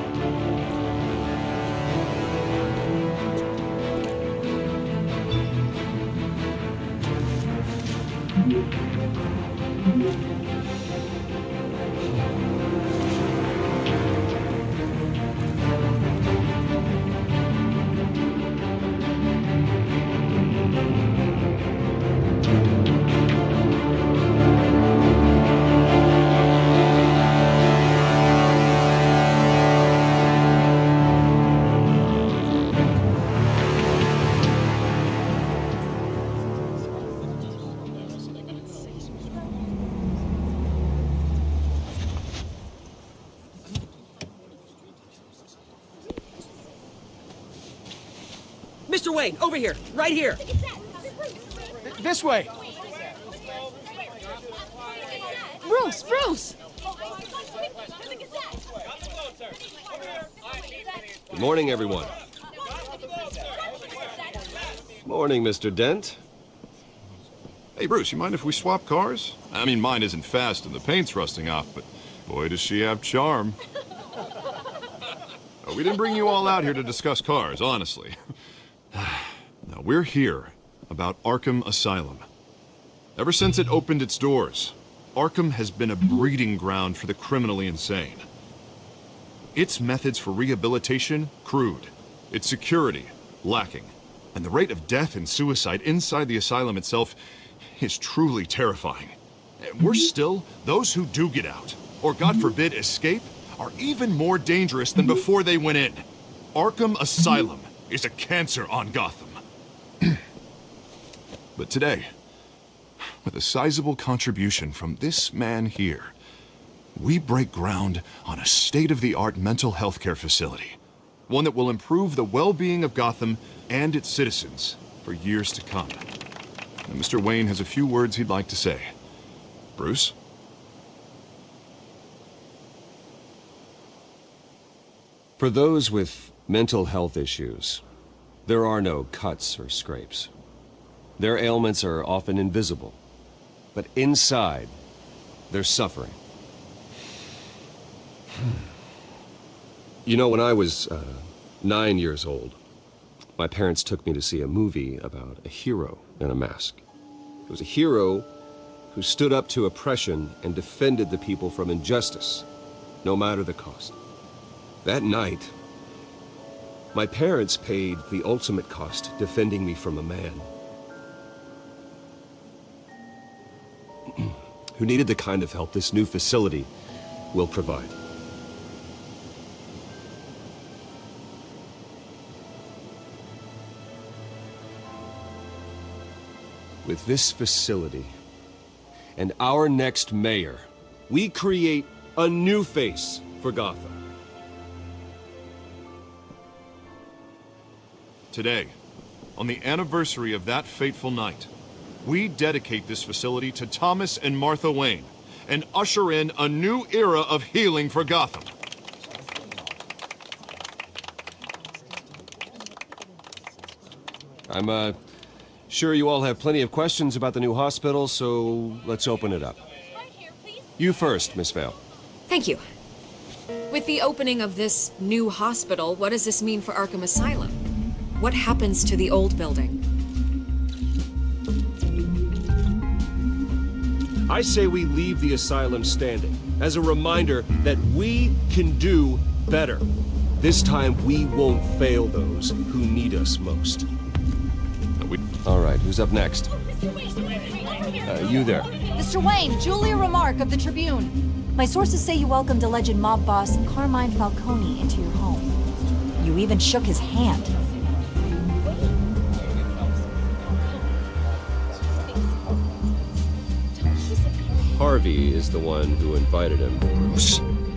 S19: Mr. Wayne, over here, right here.
S8: This way.
S9: Bruce, Bruce!
S11: Good morning, everyone. Morning, Mr. Dent.
S10: Hey, Bruce, you mind if we swap cars? I mean, mine isn't fast and the paint's rusting off, but boy, does she have charm. We didn't bring you all out here to discuss cars, honestly. Now, we're here about Arkham Asylum. Ever since it opened its doors, Arkham has been a breeding ground for the criminally insane. Its methods for rehabilitation, crude. Its security, lacking. And the rate of death and suicide inside the asylum itself is truly terrifying. And worse still, those who do get out, or God forbid escape, are even more dangerous than before they went in. Arkham Asylum is a cancer on Gotham. But today, with a sizable contribution from this man here, we break ground on a state-of-the-art mental health care facility. One that will improve the well-being of Gotham and its citizens for years to come. And Mr. Wayne has a few words he'd like to say. Bruce?
S11: For those with mental health issues, there are no cuts or scrapes. Their ailments are often invisible, but inside, they're suffering. You know, when I was 9 years old, my parents took me to see a movie about a hero in a mask. It was a hero who stood up to oppression and defended the people from injustice, no matter the cost. That night, my parents paid the ultimate cost defending me from a man who needed the kind of help this new facility will provide. With this facility and our next mayor, we create a new face for Gotham.
S10: Today, on the anniversary of that fateful night, we dedicate this facility to Thomas and Martha Wayne and usher in a new era of healing for Gotham.
S11: I'm, sure you all have plenty of questions about the new hospital, so let's open it up. You first, Miss Vale.
S20: Thank you. With the opening of this new hospital, what does this mean for Arkham Asylum? What happens to the old building?
S11: I say we leave the asylum standing as a reminder that we can do better. This time we won't fail those who need us most. All right, who's up next? You there.
S21: Mr. Wayne, Julia Remark of the Tribune. My sources say you welcomed alleged mob boss Carmine Falcone into your home. You even shook his hand.
S11: Harvey is the one who invited him.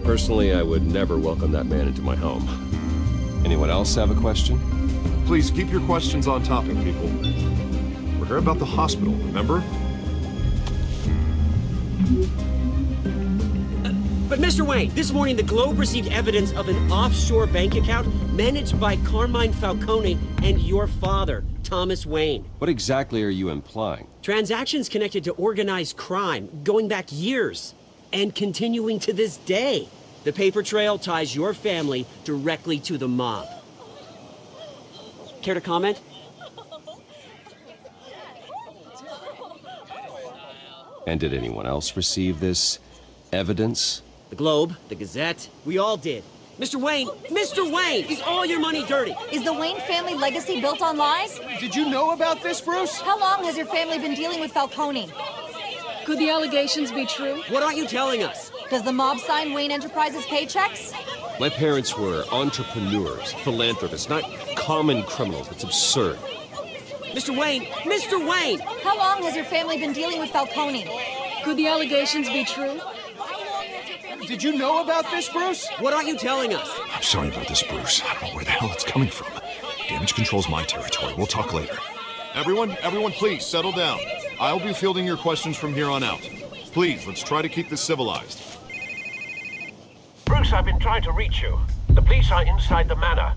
S11: Personally, I would never welcome that man into my home. Anyone else have a question?
S10: Please keep your questions on topic, people. We're here about the hospital, remember?
S19: But Mr. Wayne, this morning the Globe received evidence of an offshore bank account managed by Carmine Falcone and your father, Thomas Wayne.
S11: What exactly are you implying?
S19: Transactions connected to organized crime, going back years, and continuing to this day. The paper trail ties your family directly to the mob. Care to comment?
S11: And did anyone else receive this evidence?
S19: The Globe, the Gazette, we all did. Mr. Wayne, is all your money dirty?
S21: Is the Wayne family legacy built on lies?
S8: Did you know about this, Bruce?
S21: How long has your family been dealing with Falcone?
S14: Could the allegations be true?
S19: What aren't you telling us?
S21: Does the mob sign Wayne Enterprises paychecks?
S11: My parents were entrepreneurs, philanthropists, not common criminals. It's absurd.
S19: Mr. Wayne!
S21: How long has your family been dealing with Falcone?
S14: Could the allegations be true?
S8: Did you know about this, Bruce?
S19: What aren't you telling us?
S10: I'm sorry about this, Bruce. I don't know where the hell it's coming from. Damage control's my territory. We'll talk later. Everyone, please, settle down. I'll be fielding your questions from here on out. Please, let's try to keep this civilized.
S22: Bruce, I've been trying to reach you. The police are inside the manor.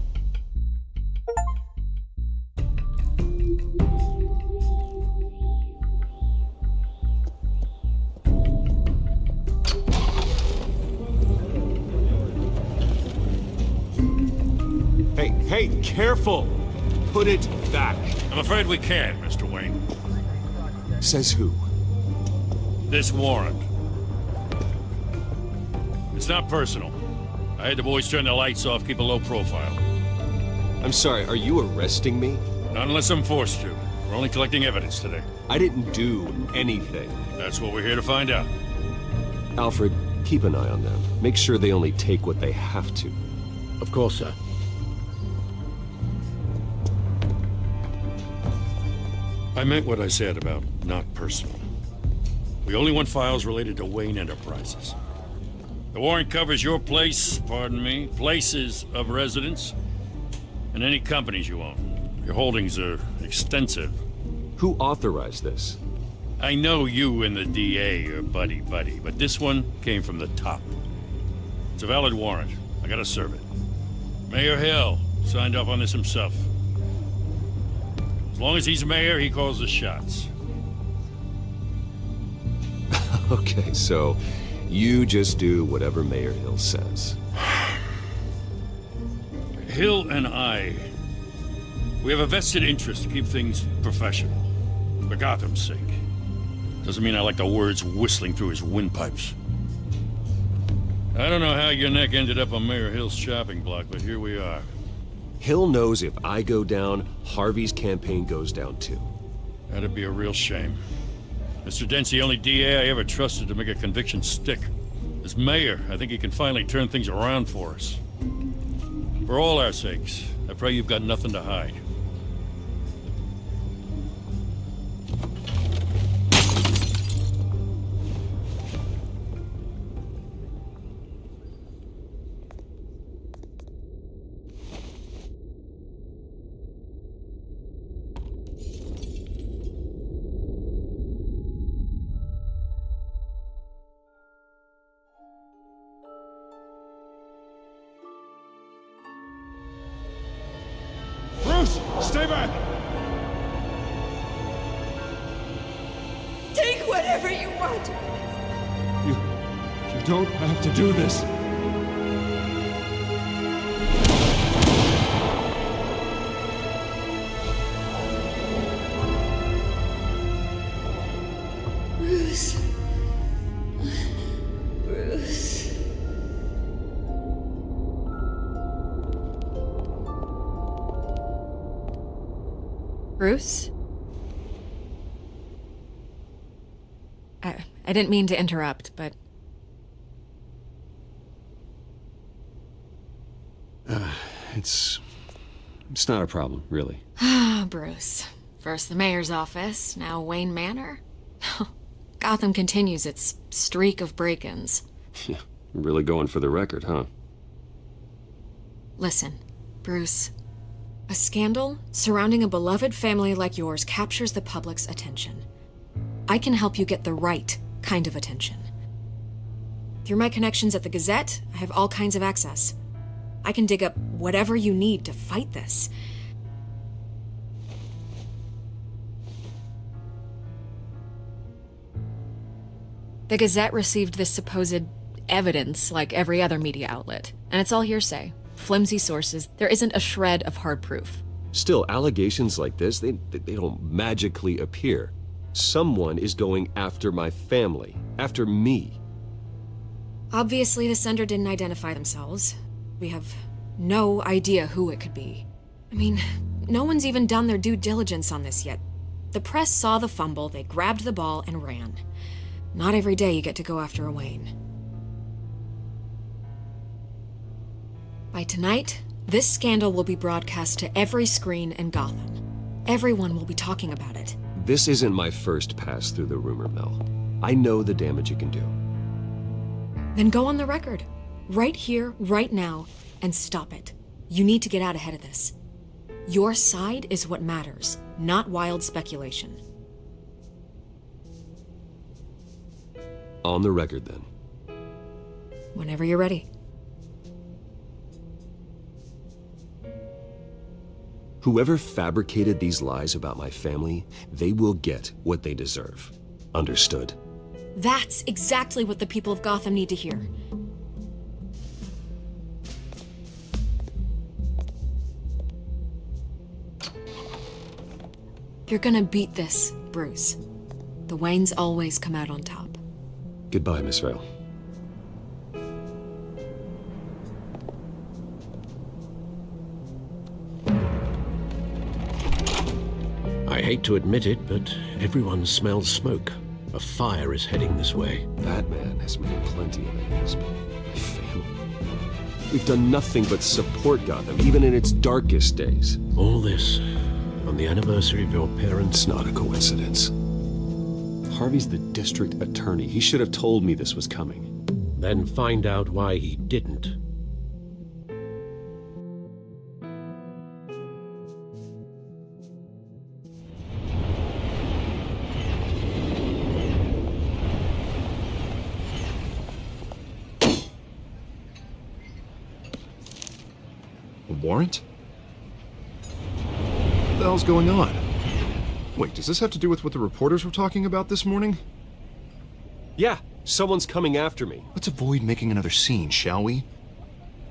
S11: Hey, careful! Put it back.
S4: I'm afraid we can't, Mr. Wayne.
S11: Says who?
S4: This warrant. It's not personal. I had the boys turn the lights off, keep a low profile.
S11: I'm sorry, are you arresting me?
S4: Not unless I'm forced to. We're only collecting evidence today.
S11: I didn't do anything.
S4: That's what we're here to find out.
S11: Alfred, keep an eye on them. Make sure they only take what they have to.
S19: Of course, sir.
S4: I meant what I said about not personal. We only want files related to Wayne Enterprises. The warrant covers your place, places of residence, and any companies you own. Your holdings are extensive.
S11: Who authorized this?
S4: I know you and the DA are buddy-buddy, but this one came from the top. It's a valid warrant. I gotta serve it. Mayor Hill signed off on this himself. As long as he's mayor, he calls the shots.
S11: Okay, so you just do whatever Mayor Hill says.
S4: Hill and I, we have a vested interest to keep things professional. For Gotham's sake. Doesn't mean I like the words whistling through his windpipes. I don't know how your neck ended up on Mayor Hill's shopping block, but here we are.
S11: Hill knows if I go down, Harvey's campaign goes down too.
S4: That'd be a real shame. Mr. Dent's the only DA I ever trusted to make a conviction stick. As mayor, I think he can finally turn things around for us. For all our sakes, I pray you've got nothing to hide.
S8: Bruce, stay back!
S12: Take whatever you want.
S8: You don't have to do this.
S12: Bruce. Bruce.
S20: Bruce? I didn't mean to interrupt, but...
S11: It's not a problem, really.
S20: Ah, Bruce. First the mayor's office, now Wayne Manor. Gotham continues its streak of break-ins.
S11: Yeah, really going for the record, huh?
S20: Listen, Bruce. A scandal surrounding a beloved family like yours captures the public's attention. I can help you get the right kind of attention. Through my connections at the Gazette, I have all kinds of access. I can dig up whatever you need to fight this. The Gazette received this supposed evidence like every other media outlet, and it's all hearsay. Flimsy sources. There isn't a shred of hard proof.
S11: Still, allegations like this, they don't magically appear. Someone is going after my family, after me.
S20: Obviously, the sender didn't identify themselves. We have no idea who it could be. I mean, no one's even done their due diligence on this yet. The press saw the fumble, they grabbed the ball and ran. Not every day you get to go after a Wayne. By tonight, this scandal will be broadcast to every screen in Gotham. Everyone will be talking about it.
S11: This isn't my first pass through the rumor mill. I know the damage it can do.
S20: Then go on the record. Right here, right now, and stop it. You need to get out ahead of this. Your side is what matters, not wild speculation.
S11: On the record, then.
S20: Whenever you're ready.
S11: Whoever fabricated these lies about my family, they will get what they deserve. Understood?
S20: That's exactly what the people of Gotham need to hear. You're gonna beat this, Bruce. The Waynes always come out on top.
S11: Goodbye, Miss Vale.
S6: I hate to admit it, but everyone smells smoke. A fire is heading this way.
S11: Batman has made plenty of enemies, but my family... We've done nothing but support Gotham, even in its darkest days.
S6: All this on the anniversary of your parents'
S11: It's not a coincidence. Harvey's the district attorney. He should have told me this was coming.
S6: Then find out why he didn't.
S10: A warrant? What the hell's going on? Wait, does this have to do with what the reporters were talking about this morning?
S11: Yeah, someone's coming after me.
S10: Let's avoid making another scene, shall we?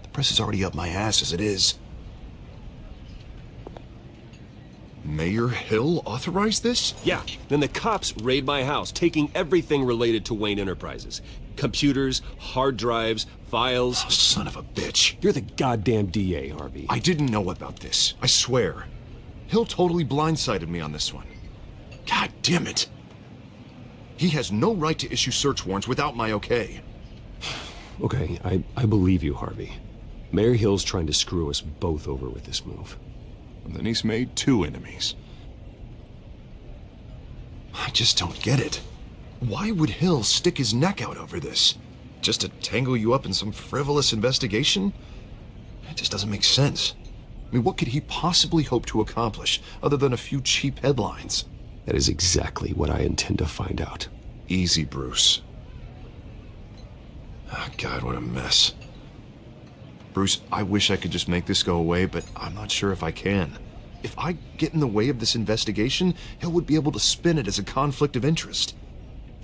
S10: The press is already up my ass as it is. Mayor Hill authorized this?
S11: Yeah, then the cops raid my house, taking everything related to Wayne Enterprises. Computers, hard drives, files.
S10: Oh, son of a bitch.
S11: You're the goddamn DA, Harvey.
S10: I didn't know about this. I swear. Hill totally blindsided me on this one. God damn it. He has no right to issue search warrants without my okay.
S11: Okay, I believe you, Harvey. Mayor Hill's trying to screw us both over with this move.
S10: And then he's made 2 enemies. I just don't get it. Why would Hill stick his neck out over this? Just to tangle you up in some frivolous investigation? It just doesn't make sense. I mean, what could he possibly hope to accomplish other than a few cheap headlines?
S11: That is exactly what I intend to find out.
S10: Easy, Bruce. Oh, God, what a mess. Bruce, I wish I could just make this go away, but I'm not sure if I can. If I get in the way of this investigation, Hill would be able to spin it as a conflict of interest.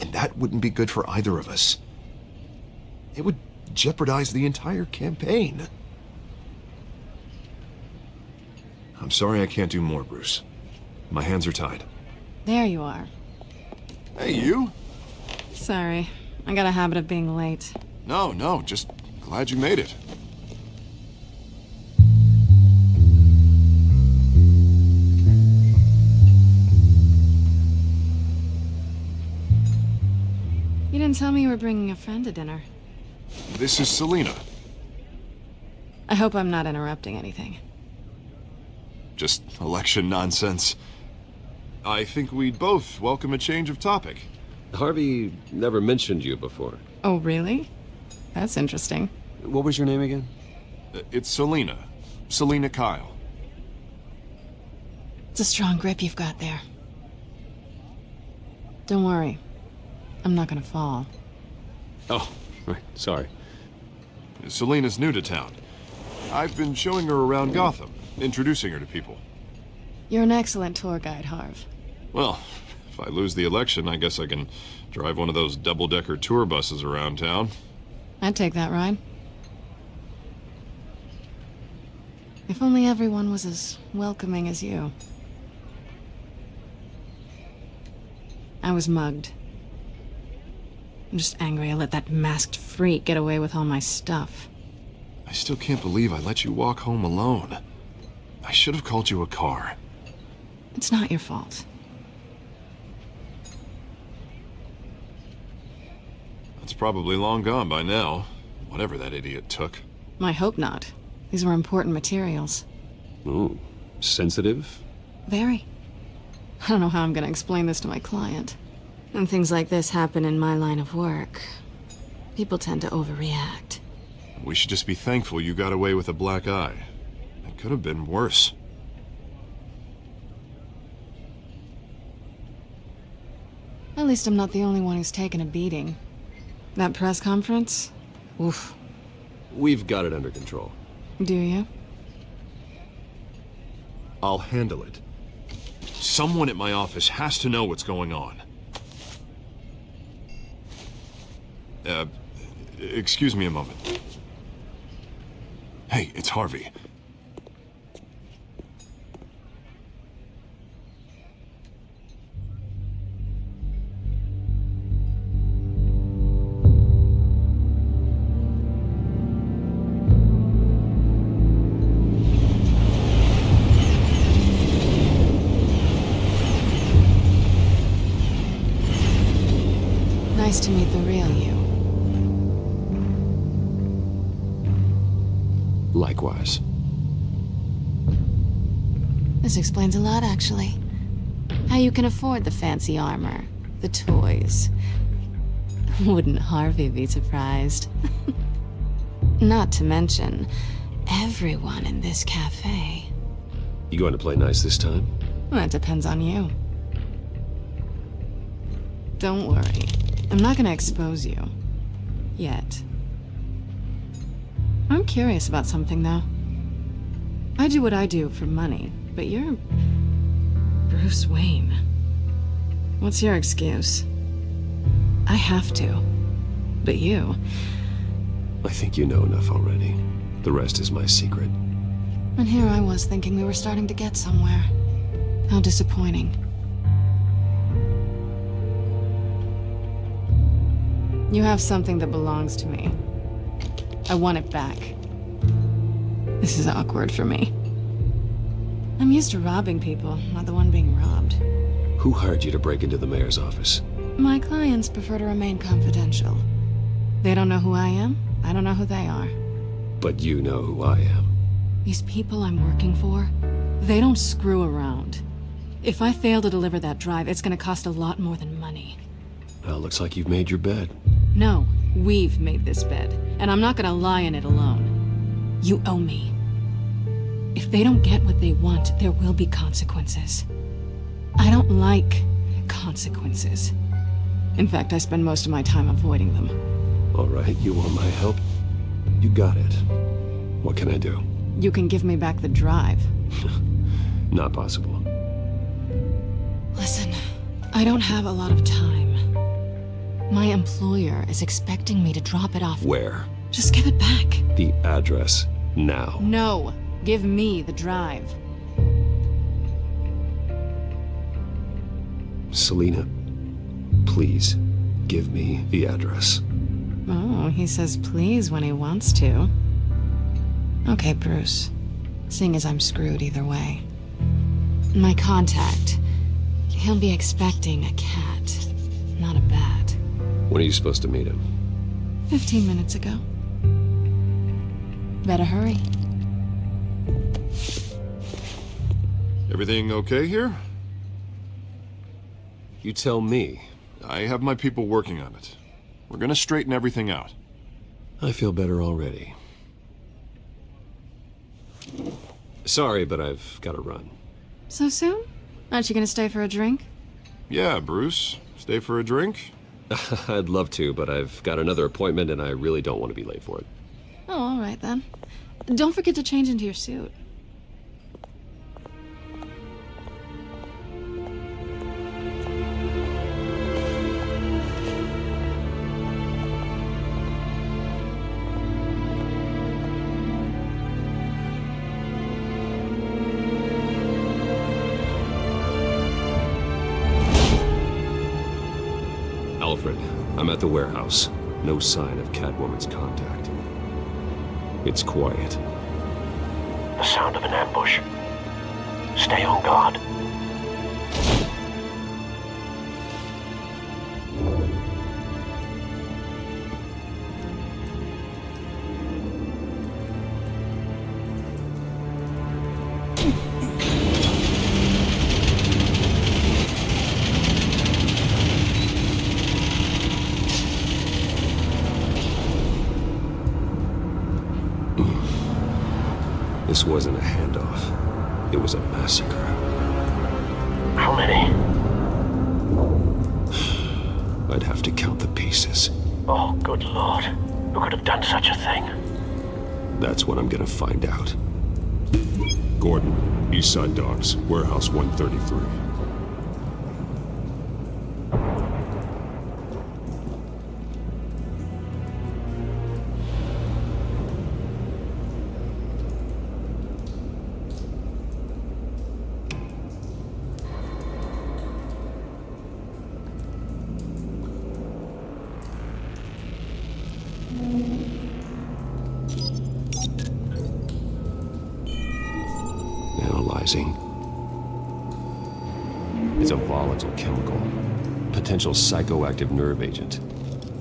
S10: And that wouldn't be good for either of us. It would jeopardize the entire campaign. I'm sorry I can't do more, Bruce. My hands are tied.
S9: There you are.
S10: Hey, you?
S9: Sorry. I got a habit of being late.
S10: No, just glad you made it.
S9: You didn't tell me you were bringing a friend to dinner.
S10: This is Selina.
S9: I hope I'm not interrupting anything.
S10: Just election nonsense. I think we'd both welcome a change of topic.
S11: Harvey never mentioned you before.
S9: Oh, really? That's interesting.
S11: What was your name again?
S10: It's Selina. Selina Kyle.
S9: It's a strong grip you've got there. Don't worry. I'm not gonna fall.
S11: Oh, right. Sorry.
S10: Selina's new to town. I've been showing her around Gotham, introducing her to people.
S9: You're an excellent tour guide, Harv.
S10: Well, if I lose the election, I guess I can drive one of those double-decker tour buses around town.
S9: I'd take that ride. If only everyone was as welcoming as you. I was mugged. I'm just angry I let that masked freak get away with all my stuff.
S10: I still can't believe I let you walk home alone. I should have called you a car.
S9: It's not your fault.
S10: It's probably long gone by now, whatever that idiot took.
S9: I hope not. These were important materials.
S11: Ooh, sensitive?
S9: Very. I don't know how I'm gonna explain this to my client. When things like this happen in my line of work, people tend to overreact.
S10: We should just be thankful you got away with a black eye. It could have been worse.
S9: At least I'm not the only one who's taken a beating. That press conference? Oof.
S11: We've got it under control.
S9: Do you?
S10: I'll handle it. Someone at my office has to know what's going on. Excuse me a moment. Hey, it's Harvey.
S9: Nice to meet the real you.
S11: Likewise.
S9: This explains a lot, actually. How you can afford the fancy armor, the toys. Wouldn't Harvey be surprised? Not to mention, everyone in this cafe.
S11: You going to play nice this time?
S9: Well, that depends on you. Don't worry. I'm not gonna expose you. Yet. I'm curious about something, though. I do what I do for money, but you're... Bruce Wayne. What's your excuse? I have to. But you...
S11: I think you know enough already. The rest is my secret.
S9: And here I was thinking we were starting to get somewhere. How disappointing. You have something that belongs to me. I want it back. This is awkward for me. I'm used to robbing people, not the one being robbed.
S6: Who hired you to break into the mayor's office?
S9: My clients prefer to remain confidential. They don't know who I am, I don't know who they are.
S6: But you know who I am.
S9: These people I'm working for, they don't screw around. If I fail to deliver that drive, it's gonna cost a lot more than money.
S6: Well, looks like you've made your bed.
S9: No, we've made this bed, and I'm not gonna lie in it alone. You owe me. If they don't get what they want, there will be consequences. I don't like consequences. In fact, I spend most of my time avoiding them.
S6: All right, you want my help? You got it. What can I do?
S9: You can give me back the drive.
S6: Not possible.
S9: Listen, I don't have a lot of time. My employer is expecting me to drop it off.
S6: Where?
S9: Just give it back.
S6: The address, now.
S9: No, give me the drive.
S6: Selina, please, give me the address.
S9: Oh, he says please when he wants to. Okay, Bruce. Seeing as I'm screwed either way. My contact. He'll be expecting a cat, not a bat.
S6: When are you supposed to meet him?
S9: 15 minutes ago. Better hurry.
S10: Everything okay here?
S6: You tell me.
S10: I have my people working on it. We're gonna straighten everything out.
S6: I feel better already. Sorry, but I've got to run.
S9: So soon? Aren't you gonna stay for a drink?
S10: Yeah, Bruce. Stay for a drink?
S6: I'd love to, but I've got another appointment and I really don't want to be late for it.
S9: Oh, all right then. Don't forget to change into your suit.
S6: Alfred, I'm at the warehouse. No sign of Catwoman's contact. It's quiet.
S22: The sound of an ambush. Stay on guard.
S6: This wasn't a handoff. It was a massacre.
S22: How many?
S6: I'd have to count the pieces.
S22: Oh, good lord. Who could have done such a thing?
S6: That's what I'm gonna find out.
S7: Gordon, Eastside Docks, Warehouse 133.
S6: Analyzing. It's a volatile chemical. Potential psychoactive nerve agent.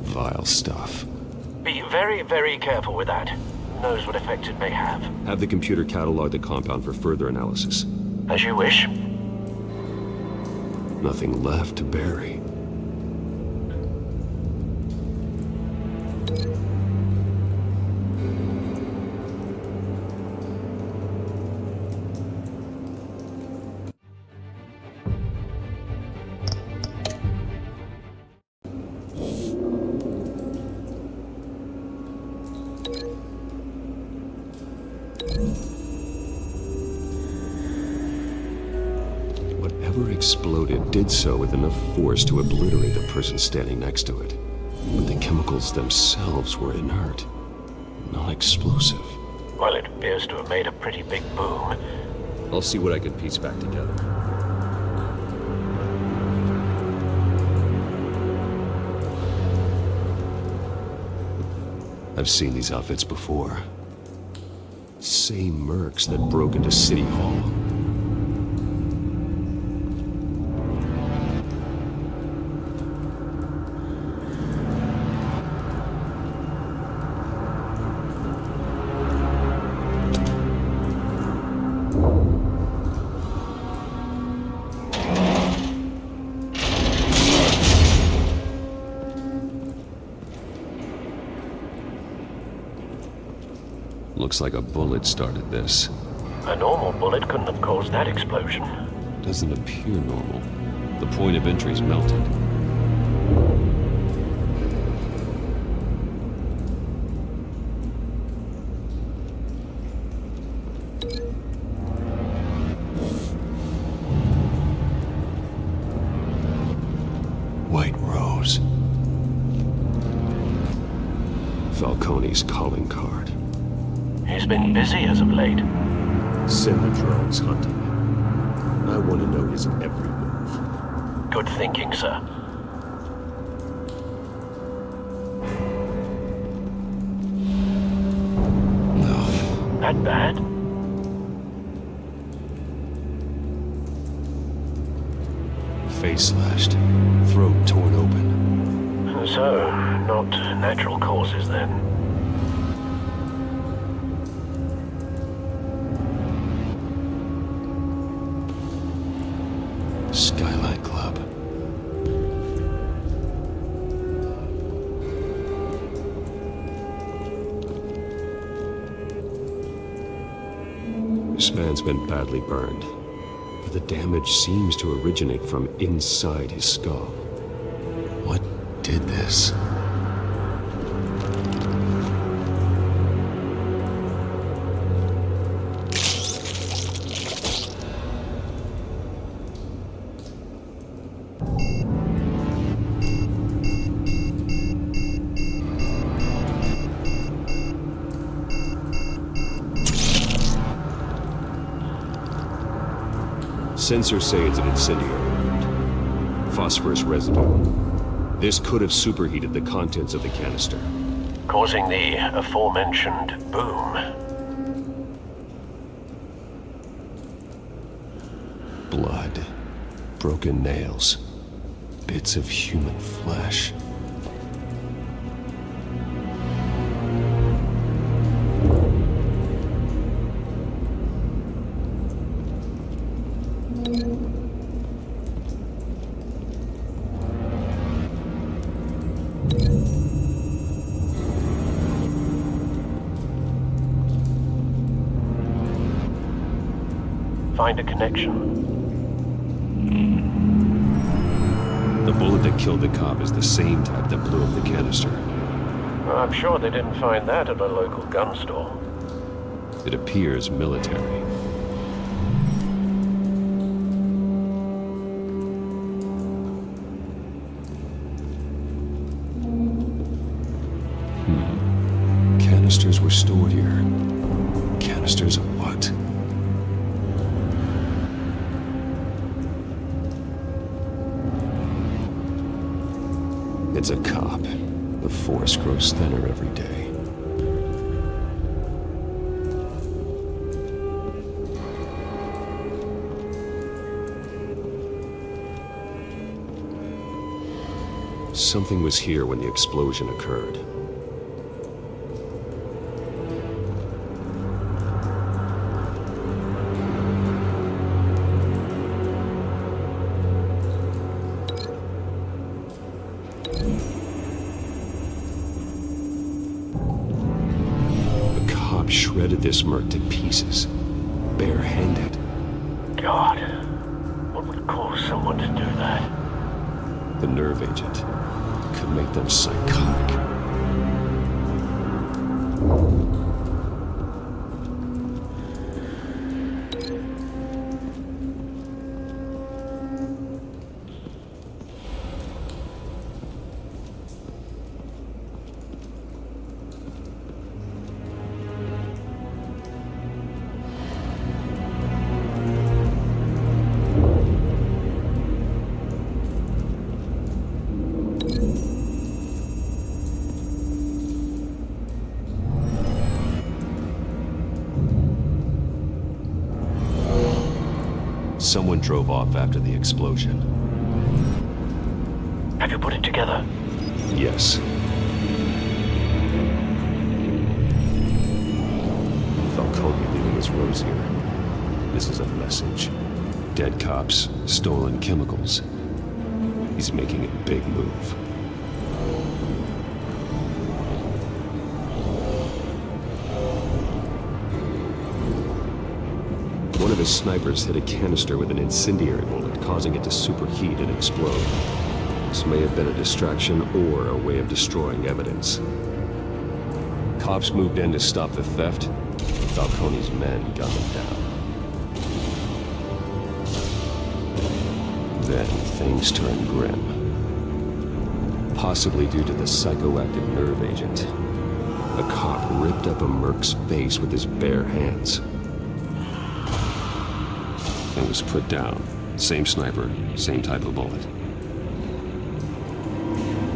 S6: Vile stuff.
S22: Be very, very careful with that. Who knows what effects it may have.
S6: Have the computer catalog the compound for further analysis.
S22: As you wish.
S6: Nothing left to bury. Whatever exploded did so with enough force to obliterate the person standing next to it. But the chemicals themselves were inert, not explosive.
S22: Well, it appears to have made a pretty big boom.
S6: I'll see what I can piece back together.
S11: I've seen these outfits before. Same mercs that broke into City Hall. Looks like a bullet started this.
S22: A normal bullet couldn't have caused that explosion.
S11: Doesn't appear normal. The point of entry's melted. White Rose. Falcone's calling card.
S22: He's been busy as of late.
S11: Send the drones hunting. I want to know his every move.
S22: Good thinking, sir.
S11: No.
S22: That bad?
S11: Face slashed. Throat torn open.
S22: So, not natural causes then.
S11: Skyline Club. This man's been badly burned, but the damage seems to originate from inside his skull. What did this? Sensors say it's an incendiary. Phosphorus residue. This could have superheated the contents of the canister,
S22: Causing the aforementioned boom.
S11: Blood. Broken nails. Bits of human flesh.
S22: Find a connection.
S11: The bullet that killed the cop is the same type that blew up the canister.
S22: I'm sure they didn't find that at a local gun store.
S11: It appears military. Canisters were stored here. Canisters of what? It's a cop. The force grows thinner every day. Something was here when the explosion occurred. Shredded this merc to pieces, barehanded.
S22: God, what would cause someone to do that?
S11: The nerve agent could make them psychotic. someone drove off after the explosion.
S22: Have you put it together?
S11: Yes. Falcone leaving his rose here. This is a message. Dead cops, stolen chemicals. He's making a big move. One of his snipers hit a canister with an incendiary bullet, causing it to superheat and explode. This may have been a distraction or a way of destroying evidence. Cops moved in to stop the theft. Falcone's men got them down. Then things turned grim. Possibly due to the psychoactive nerve agent. A cop ripped up a merc's face with his bare hands. And was put down. Same sniper, same type of bullet.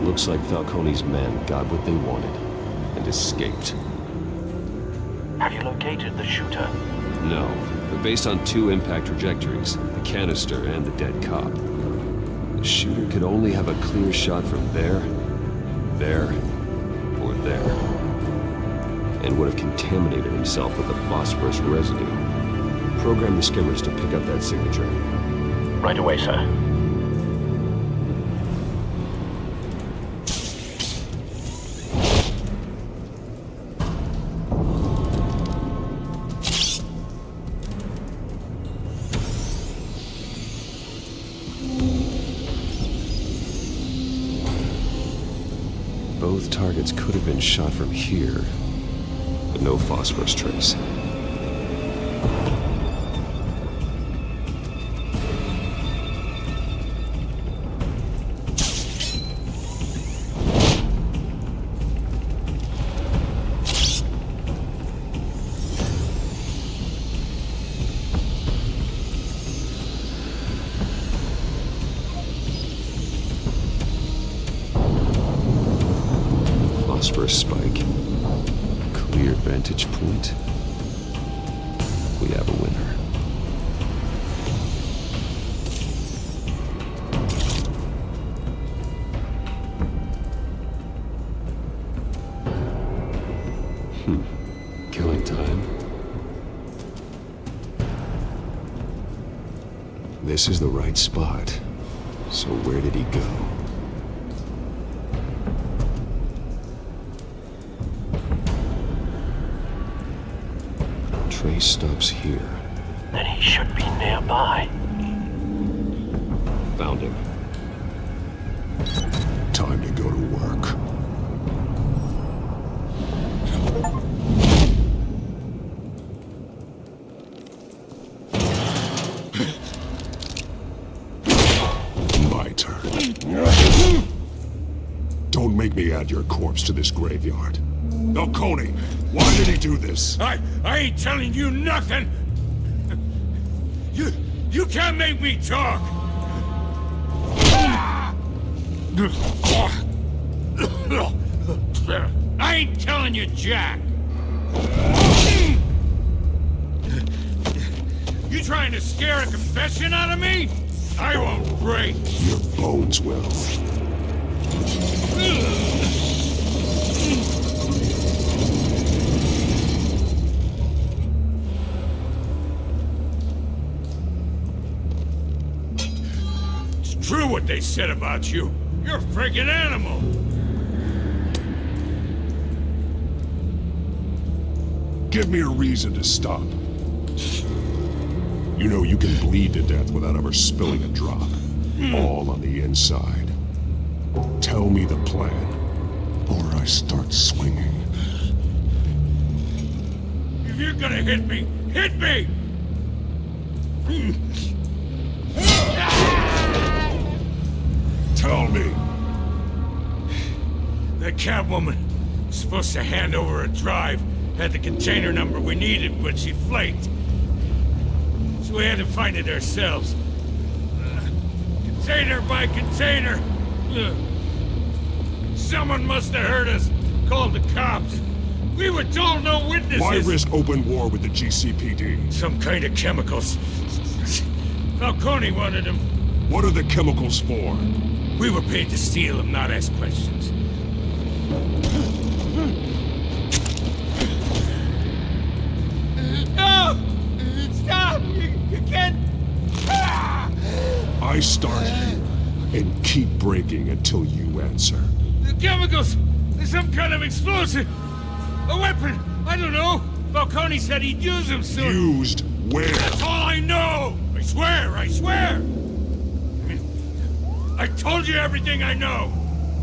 S11: Looks like Falcone's men got what they wanted and escaped.
S22: Have you located the shooter?
S11: No, but based on 2 impact trajectories, the canister and the dead cop, the shooter could only have a clear shot from there, or there, and would have contaminated himself with the phosphorus residue. Program the skimmers to pick up that signature.
S22: Right away, sir.
S11: Both targets could have been shot from here, but no phosphorus trace. Phosphorus spike. Clear vantage point. We have a winner. Killing time. This is the right spot. So where did he go? Trace stops here.
S22: Then he should be nearby.
S11: Found him.
S7: Time to go to work. My turn. Don't make me add your corpse to this graveyard. Falcone, why did he do this?
S4: I ain't telling you nothing! You can't make me talk! I ain't telling you jack! You trying to scare a confession out of me? I won't break!
S7: Your bones will.
S4: True what they said about you. You're a friggin' animal.
S7: Give me a reason to stop. You know you can bleed to death without ever spilling a drop. All on the inside. Tell me the plan, or I start swinging.
S4: If you're gonna hit me, hit me!
S7: Tell me.
S4: That Catwoman was supposed to hand over a drive, had the container number we needed, but she flaked. So we had to find it ourselves. Container by container. Someone must have heard us, called the cops. We were told no witnesses.
S7: Why risk open war with the GCPD?
S4: Some kind of chemicals.
S15: Falcone wanted them.
S7: What are the chemicals for?
S15: We were paid to steal them, not ask questions.
S8: No! Stop! You can't...
S7: I start here and keep breaking until you answer.
S15: The chemicals! There's some kind of explosive! A weapon! I don't know! Falcone said he'd use them soon!
S7: Used where?
S15: That's all I know! I swear! I swear! I told you everything I know!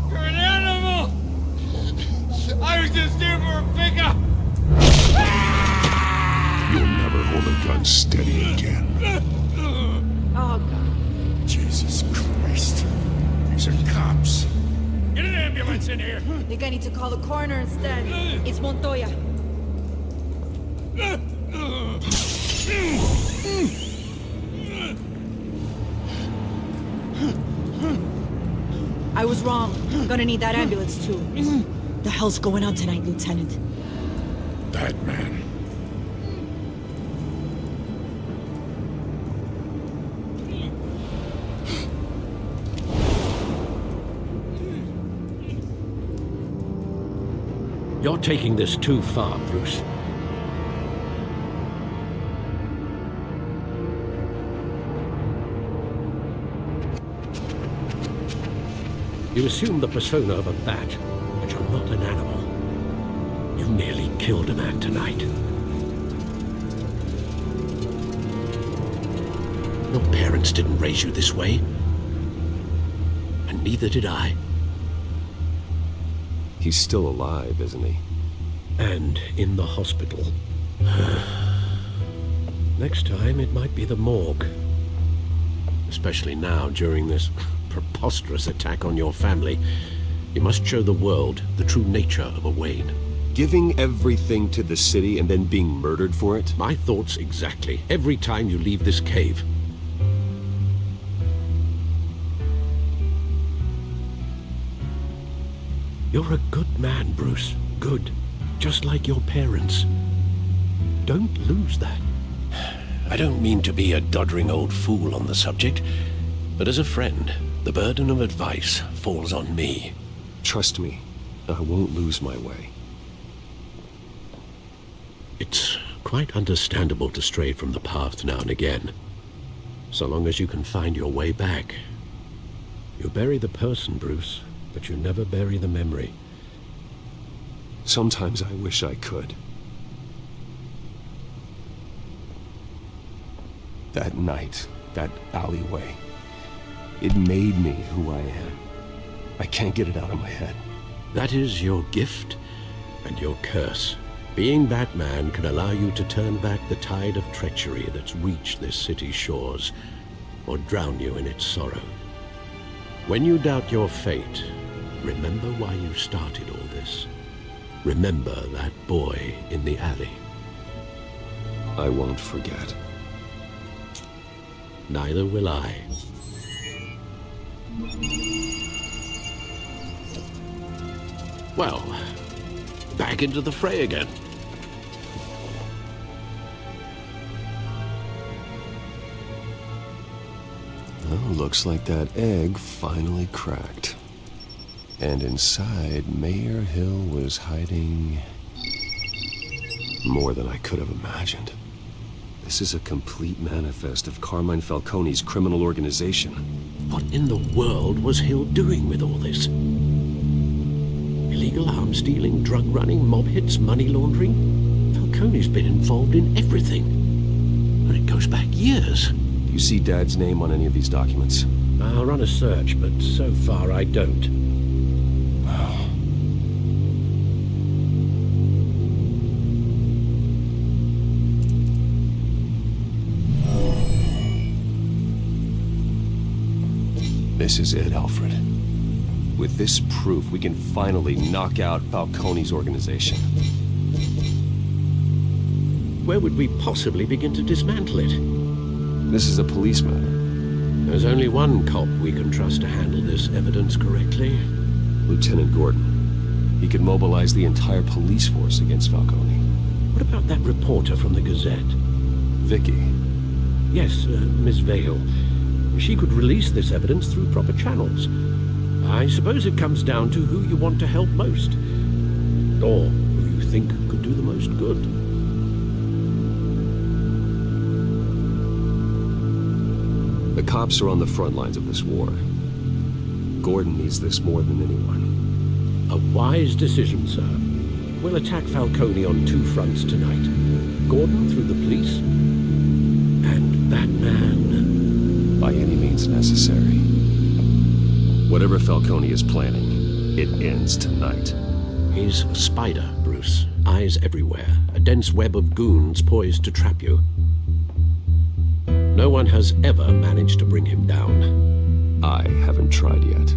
S8: You're an animal! I was just here for a pickup!
S7: You'll never hold a gun steady again.
S12: Oh, God.
S1: Jesus Christ. These are cops.
S15: Get an ambulance in here!
S21: I think I need to call the coroner instead. It's Montoya. I was wrong. Gonna need that ambulance too. The hell's going on tonight, Lieutenant?
S1: Batman.
S6: You're taking this too far, Bruce. You assume the persona of a bat, but you're not an animal. You nearly killed a man tonight. Your parents didn't raise you this way. And neither did I.
S11: He's still alive, isn't he?
S6: And in the hospital. Next time, it might be the morgue. Especially now, during this preposterous attack on your family. You must show the world the true nature of a Wayne.
S11: Giving everything to the city and then being murdered for it?
S6: My thoughts exactly. Every time you leave this cave. You're a good man, Bruce. Good. Just like your parents. Don't lose that. I don't mean to be a doddering old fool on the subject, but as a friend, the burden of advice falls on me.
S11: Trust me, I won't lose my way.
S6: It's quite understandable to stray from the path now and again, so long as you can find your way back. You bury the person, Bruce, but you never bury the memory.
S11: Sometimes I wish I could. That night, that alleyway, it made me who I am. I can't get it out of my head.
S6: That is your gift and your curse. Being Batman can allow you to turn back the tide of treachery that's reached this city's shores, or drown you in its sorrow. When you doubt your fate, remember why you started all this. Remember that boy in the alley.
S11: I won't forget.
S6: Neither will I. Well, back into the fray again.
S11: Well, looks like that egg finally cracked. And inside, Mayor Hill was hiding more than I could have imagined. This is a complete manifest of Carmine Falcone's criminal organization.
S6: What in the world was Hill doing with all this? Illegal arms dealing, drug running, mob hits, money laundering? Falcone's been involved in everything. And it goes back years.
S11: Do you see Dad's name on any of these documents?
S6: I'll run a search, but so far I don't.
S11: This is it, Alfred. With this proof, we can finally knock out Falcone's organization.
S6: Where would we possibly begin to dismantle it?
S11: This is a police matter.
S6: There's only one cop we can trust to handle this evidence correctly.
S11: Lieutenant Gordon. He could mobilize the entire police force against Falcone.
S6: What about that reporter from the Gazette?
S11: Vicky.
S6: Yes, Miss Vale. She could release this evidence through proper channels. I suppose it comes down to who you want to help most. Or who you think could do the most good.
S11: The cops are on the front lines of this war. Gordon needs this more than anyone.
S6: A wise decision, sir. We'll attack Falcone on 2 fronts tonight. Gordon through the police, and Batman...
S11: by any means necessary. Whatever Falcone is planning, it ends tonight.
S6: He's a spider, Bruce. Eyes everywhere. A dense web of goons poised to trap you. No one has ever managed to bring him down.
S11: I haven't tried yet.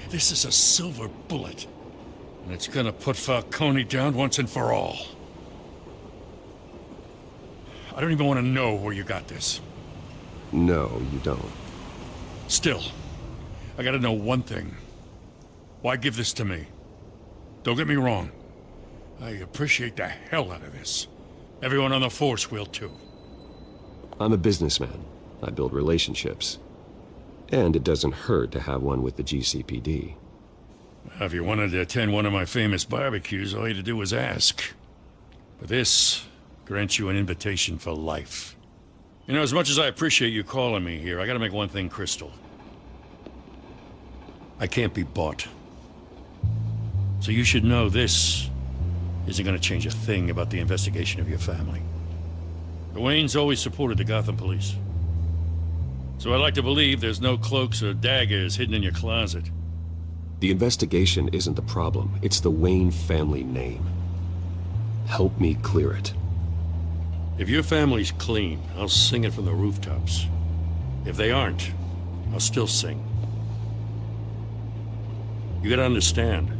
S4: This is a silver bullet. And it's gonna put Falcone down once and for all. I don't even want to know where you got this.
S11: No, you don't.
S4: Still, I gotta know one thing. Why give this to me? Don't get me wrong. I appreciate the hell out of this. Everyone on the force will too.
S11: I'm a businessman. I build relationships. And it doesn't hurt to have one with the GCPD.
S4: If you wanted to attend one of my famous barbecues, all you had to do was ask. But this grants you an invitation for life. You know, as much as I appreciate you calling me here, I gotta make one thing crystal. I can't be bought. So you should know this isn't gonna change a thing about the investigation of your family. The Waynes always supported the Gotham police. So I like to believe there's no cloaks or daggers hidden in your closet.
S11: The investigation isn't the problem. It's the Wayne family name. Help me clear it.
S4: If your family's clean, I'll sing it from the rooftops. If they aren't, I'll still sing. You gotta understand,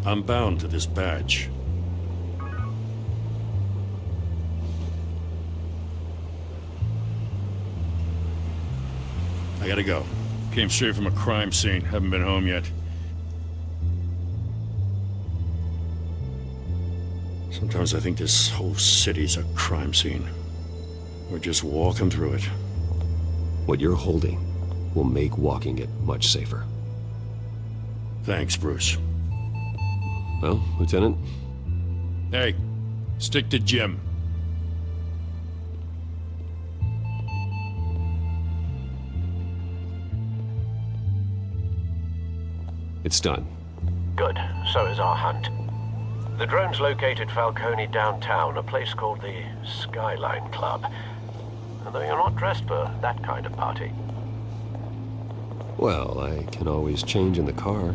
S4: I'm bound to this badge. I gotta go. Came straight from a crime scene. Haven't been home yet. Sometimes I think this whole city's a crime scene. We're just walking through it.
S11: What you're holding will make walking it much safer.
S4: Thanks, Bruce.
S11: Well, Lieutenant?
S4: Hey, stick to Jim.
S11: It's done.
S22: Good. So is our hunt. The drones located Falcone downtown, a place called the Skyline Club. Although you're not dressed for that kind of party.
S11: Well, I can always change in the car.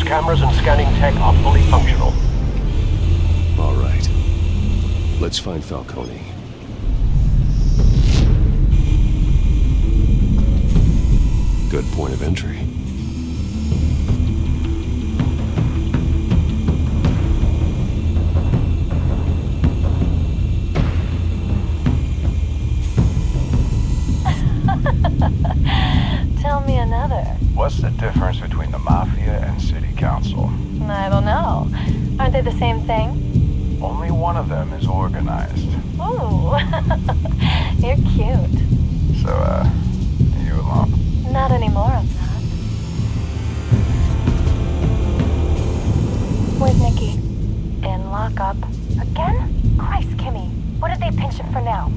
S22: Cameras and scanning tech are fully functional.
S11: All right. Let's find Falcone. Good point of entry.
S5: Tell me another.
S13: What's the difference between the Mafia and City Council?
S5: I don't know. Aren't they the same thing?
S13: Only one of them is organized.
S5: Ooh, you're cute.
S13: So, you mob.
S5: Not anymore of that. Where's Nikki? In lockup. Again? Christ, Kimmy. What did they pinch him for now?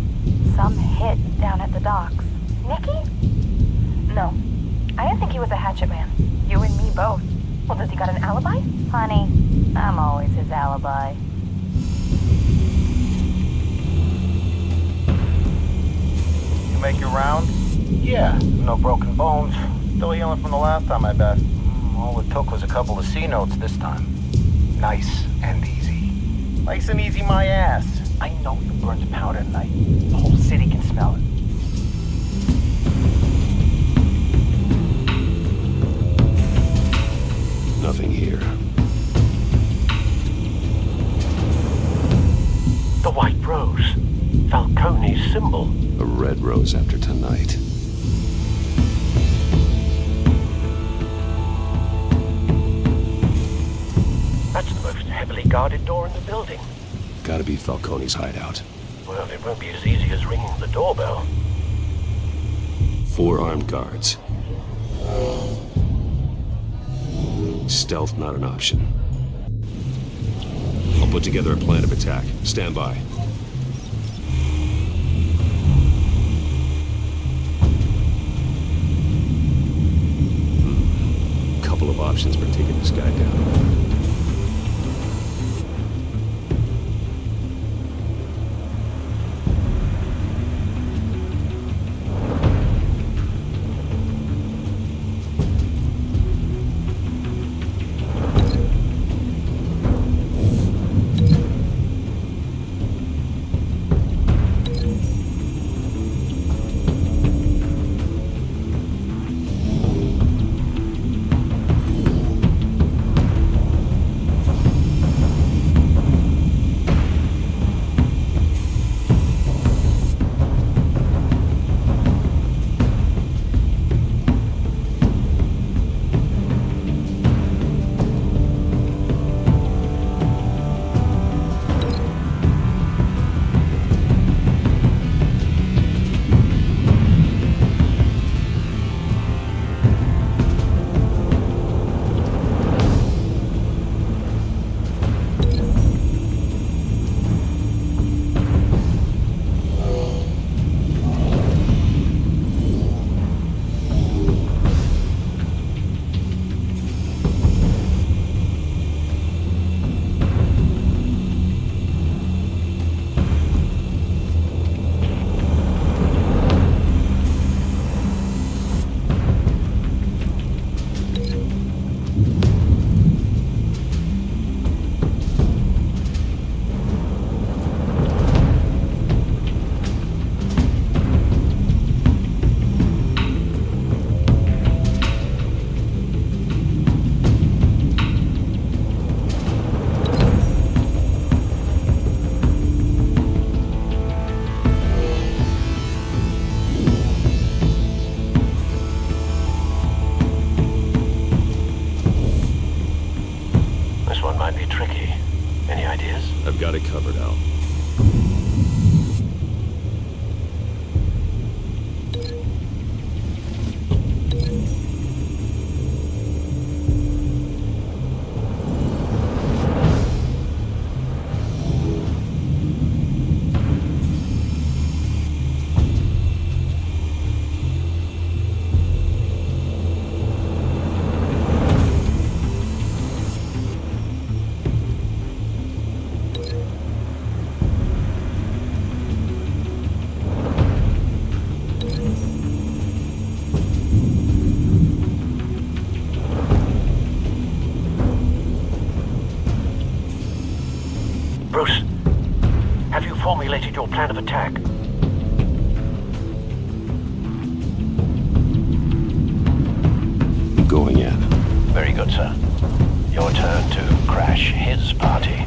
S5: Some hit down at the docks. Nikki? No. I didn't think he was a hatchet man. You and me both. Well, does he got an alibi? Honey, I'm always his alibi.
S13: You make your rounds? Yeah, no broken bones. Still healing from the last time, I bet. All it took was a couple of C notes this time. Nice and easy. Nice and easy, my ass. I know you burned powder tonight. The whole city can smell it.
S6: Nothing here.
S22: The white rose. Falcone's symbol.
S6: A red rose after tonight.
S22: That's the most heavily guarded door in the building.
S6: Gotta be Falcone's hideout.
S22: Well, it won't be as easy as ringing the doorbell.
S6: 4 armed guards. Stealth not an option. I'll put together a plan of attack. Stand by. Couple of options for taking this guy down. I've got it covered, Al.
S22: Bruce, have you formulated your plan of attack?
S6: Going in.
S22: Very good, sir. Your turn to crash his party.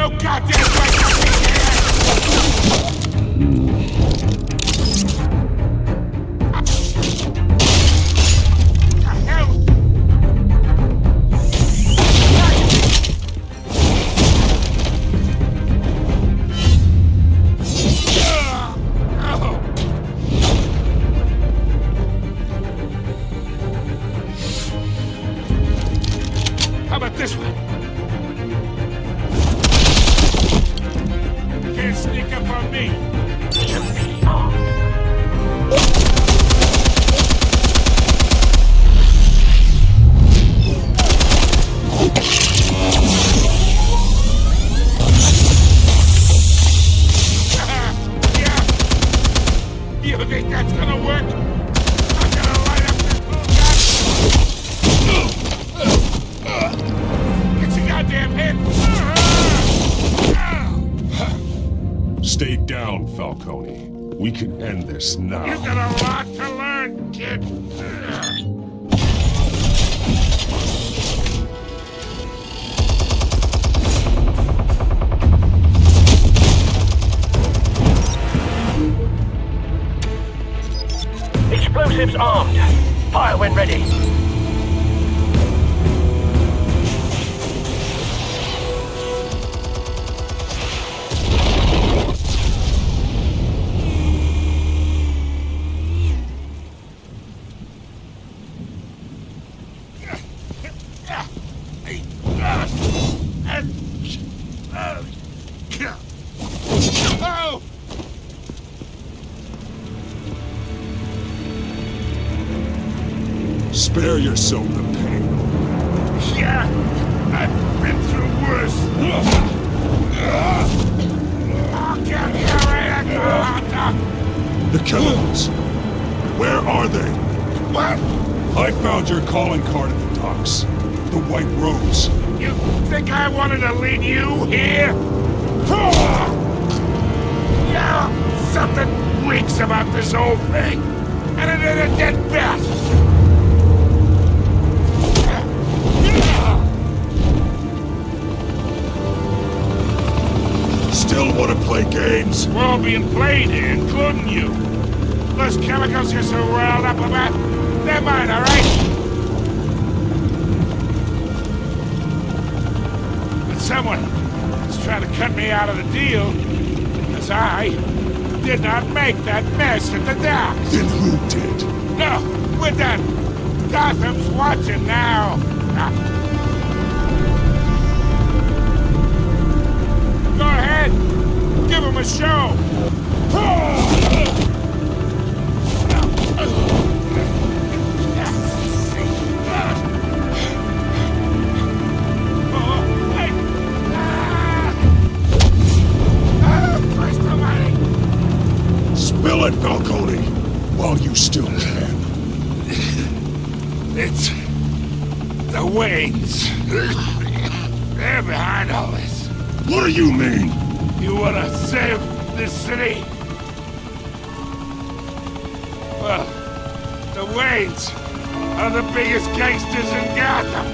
S15: no goddamn right to How about this one? Can't sneak up on me. You think that's gonna work? I'm gonna light up this bullshit! It's a goddamn hit!
S7: Stay down, Falcone. We can end this now.
S15: You got a lot to learn, kid.
S22: Explosives armed. Fire when ready.
S15: Oh!
S7: Spare yourself the pain.
S15: Yeah, I've been through worse. I'll get you right.
S7: The chemicals. Where are they?
S15: What?
S7: I found your calling card at the docks. The White Rose.
S15: You think I wanted to lead you here? Yeah, something reeks about this whole thing. And it is a dead bat.
S7: Still want to play games?
S15: We're all being played here, including you. Those chemicals you're so riled up about, they're mine, all right? But someone is trying to cut me out of the deal, because I did not make that mess at the docks.
S7: Then who did?
S15: No, we're done. Gotham's watching now. Go ahead. Give him a show.
S7: Spill it, Falcone, while you still can.
S15: It's the Waynes. They're behind all this.
S7: What do you mean?
S15: You want to save this city? Well, the Waynes are the biggest gangsters in Gotham.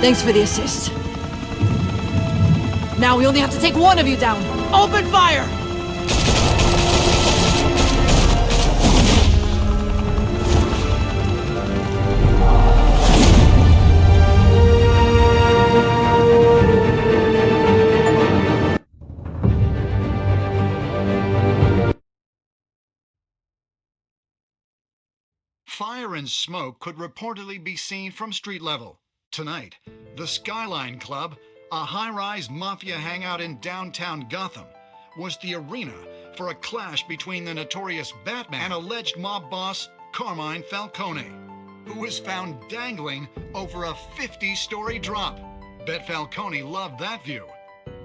S21: Thanks for the assist. Now we only have to take one of you down. Open fire!
S16: Fire and smoke could reportedly be seen from street level. Tonight, the Skyline Club, a high-rise mafia hangout in downtown Gotham, was the arena for a clash between the notorious Batman and alleged mob boss Carmine Falcone, who was found dangling over a 50-story drop. Bet Falcone loved that view.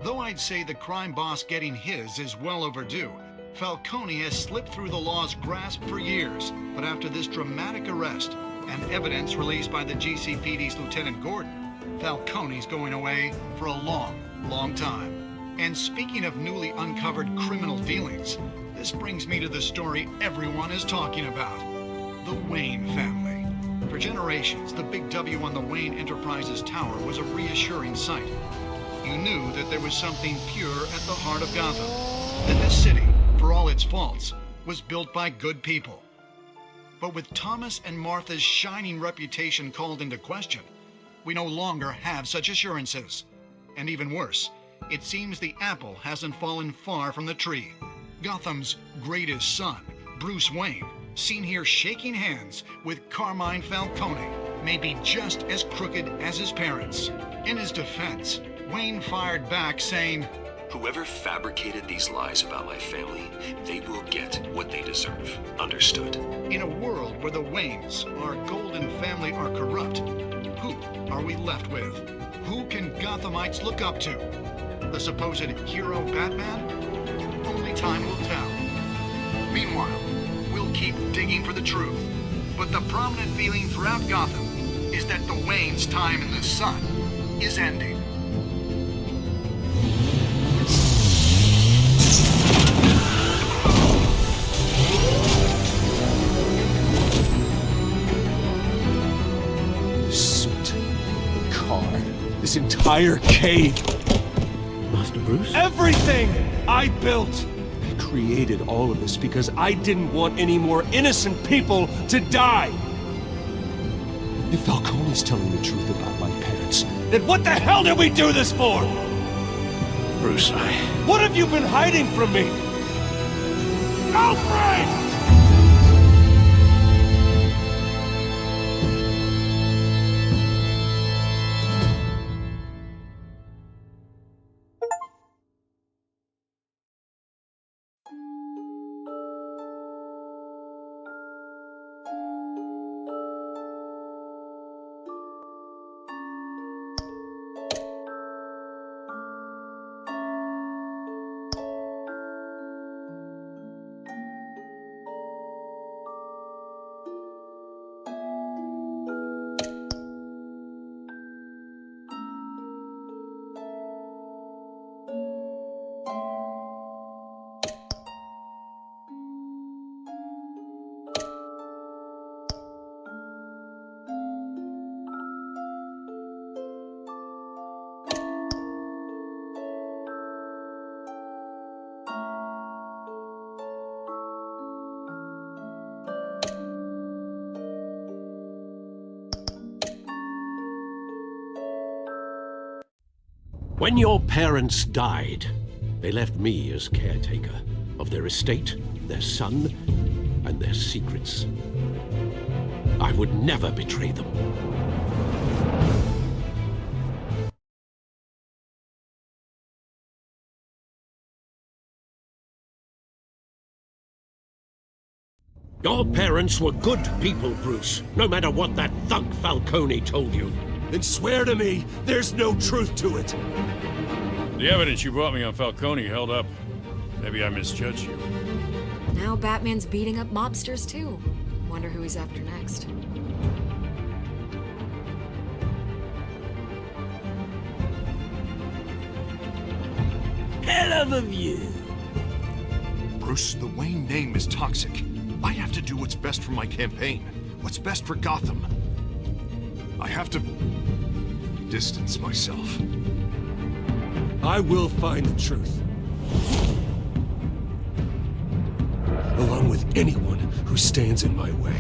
S16: Though I'd say the crime boss getting his is well overdue, Falcone has slipped through the law's grasp for years, but after this dramatic arrest and evidence released by the GCPD's Lieutenant Gordon, Falcone's going away for a long, long time. And speaking of newly uncovered criminal dealings, this brings me to the story everyone is talking about. the Wayne family. For generations, the big W on the Wayne Enterprises tower was a reassuring sight. You knew that there was something pure at the heart of Gotham. That this city, for all its faults, was built by good people. But with Thomas and Martha's shining reputation called into question, we no longer have such assurances. And even worse, it seems the apple hasn't fallen far from the tree. Gotham's greatest son, Bruce Wayne, seen here shaking hands with Carmine Falcone, may be just as crooked as his parents. In his defense, Wayne fired back saying,
S2: "Whoever fabricated these lies about my family, they will get what they deserve. Understood?"
S16: In a world where the Waynes, our golden family, are corrupt, who are we left with? Who can Gothamites look up to? The supposed hero Batman? Only time will tell. Meanwhile, we'll keep digging for the truth. But the prominent feeling throughout Gotham is that the Waynes' time in the sun is ending.
S11: This entire cave.
S6: Master Bruce?
S11: Everything I built. I created all of this because I didn't want any more innocent people to die. If Falcone's telling the truth about my parents, then what the hell did we do this for?
S6: Bruce,
S11: What have you been hiding from me? Alfred!
S6: When your parents died, they left me as caretaker of their estate, their son, and their secrets. I would never betray them. Your parents were good people, Bruce, no matter what that thug Falcone told you.
S11: Then swear to me there's no truth to it.
S4: The evidence you brought me on Falcone held up. Maybe I misjudged you.
S20: Now Batman's beating up mobsters too. Wonder who he's after next.
S19: Hell of a view.
S10: Bruce, the Wayne name is toxic. I have to do what's best for my campaign. What's best for Gotham. I have to distance myself.
S11: I will find the truth. Along with anyone who stands in my way.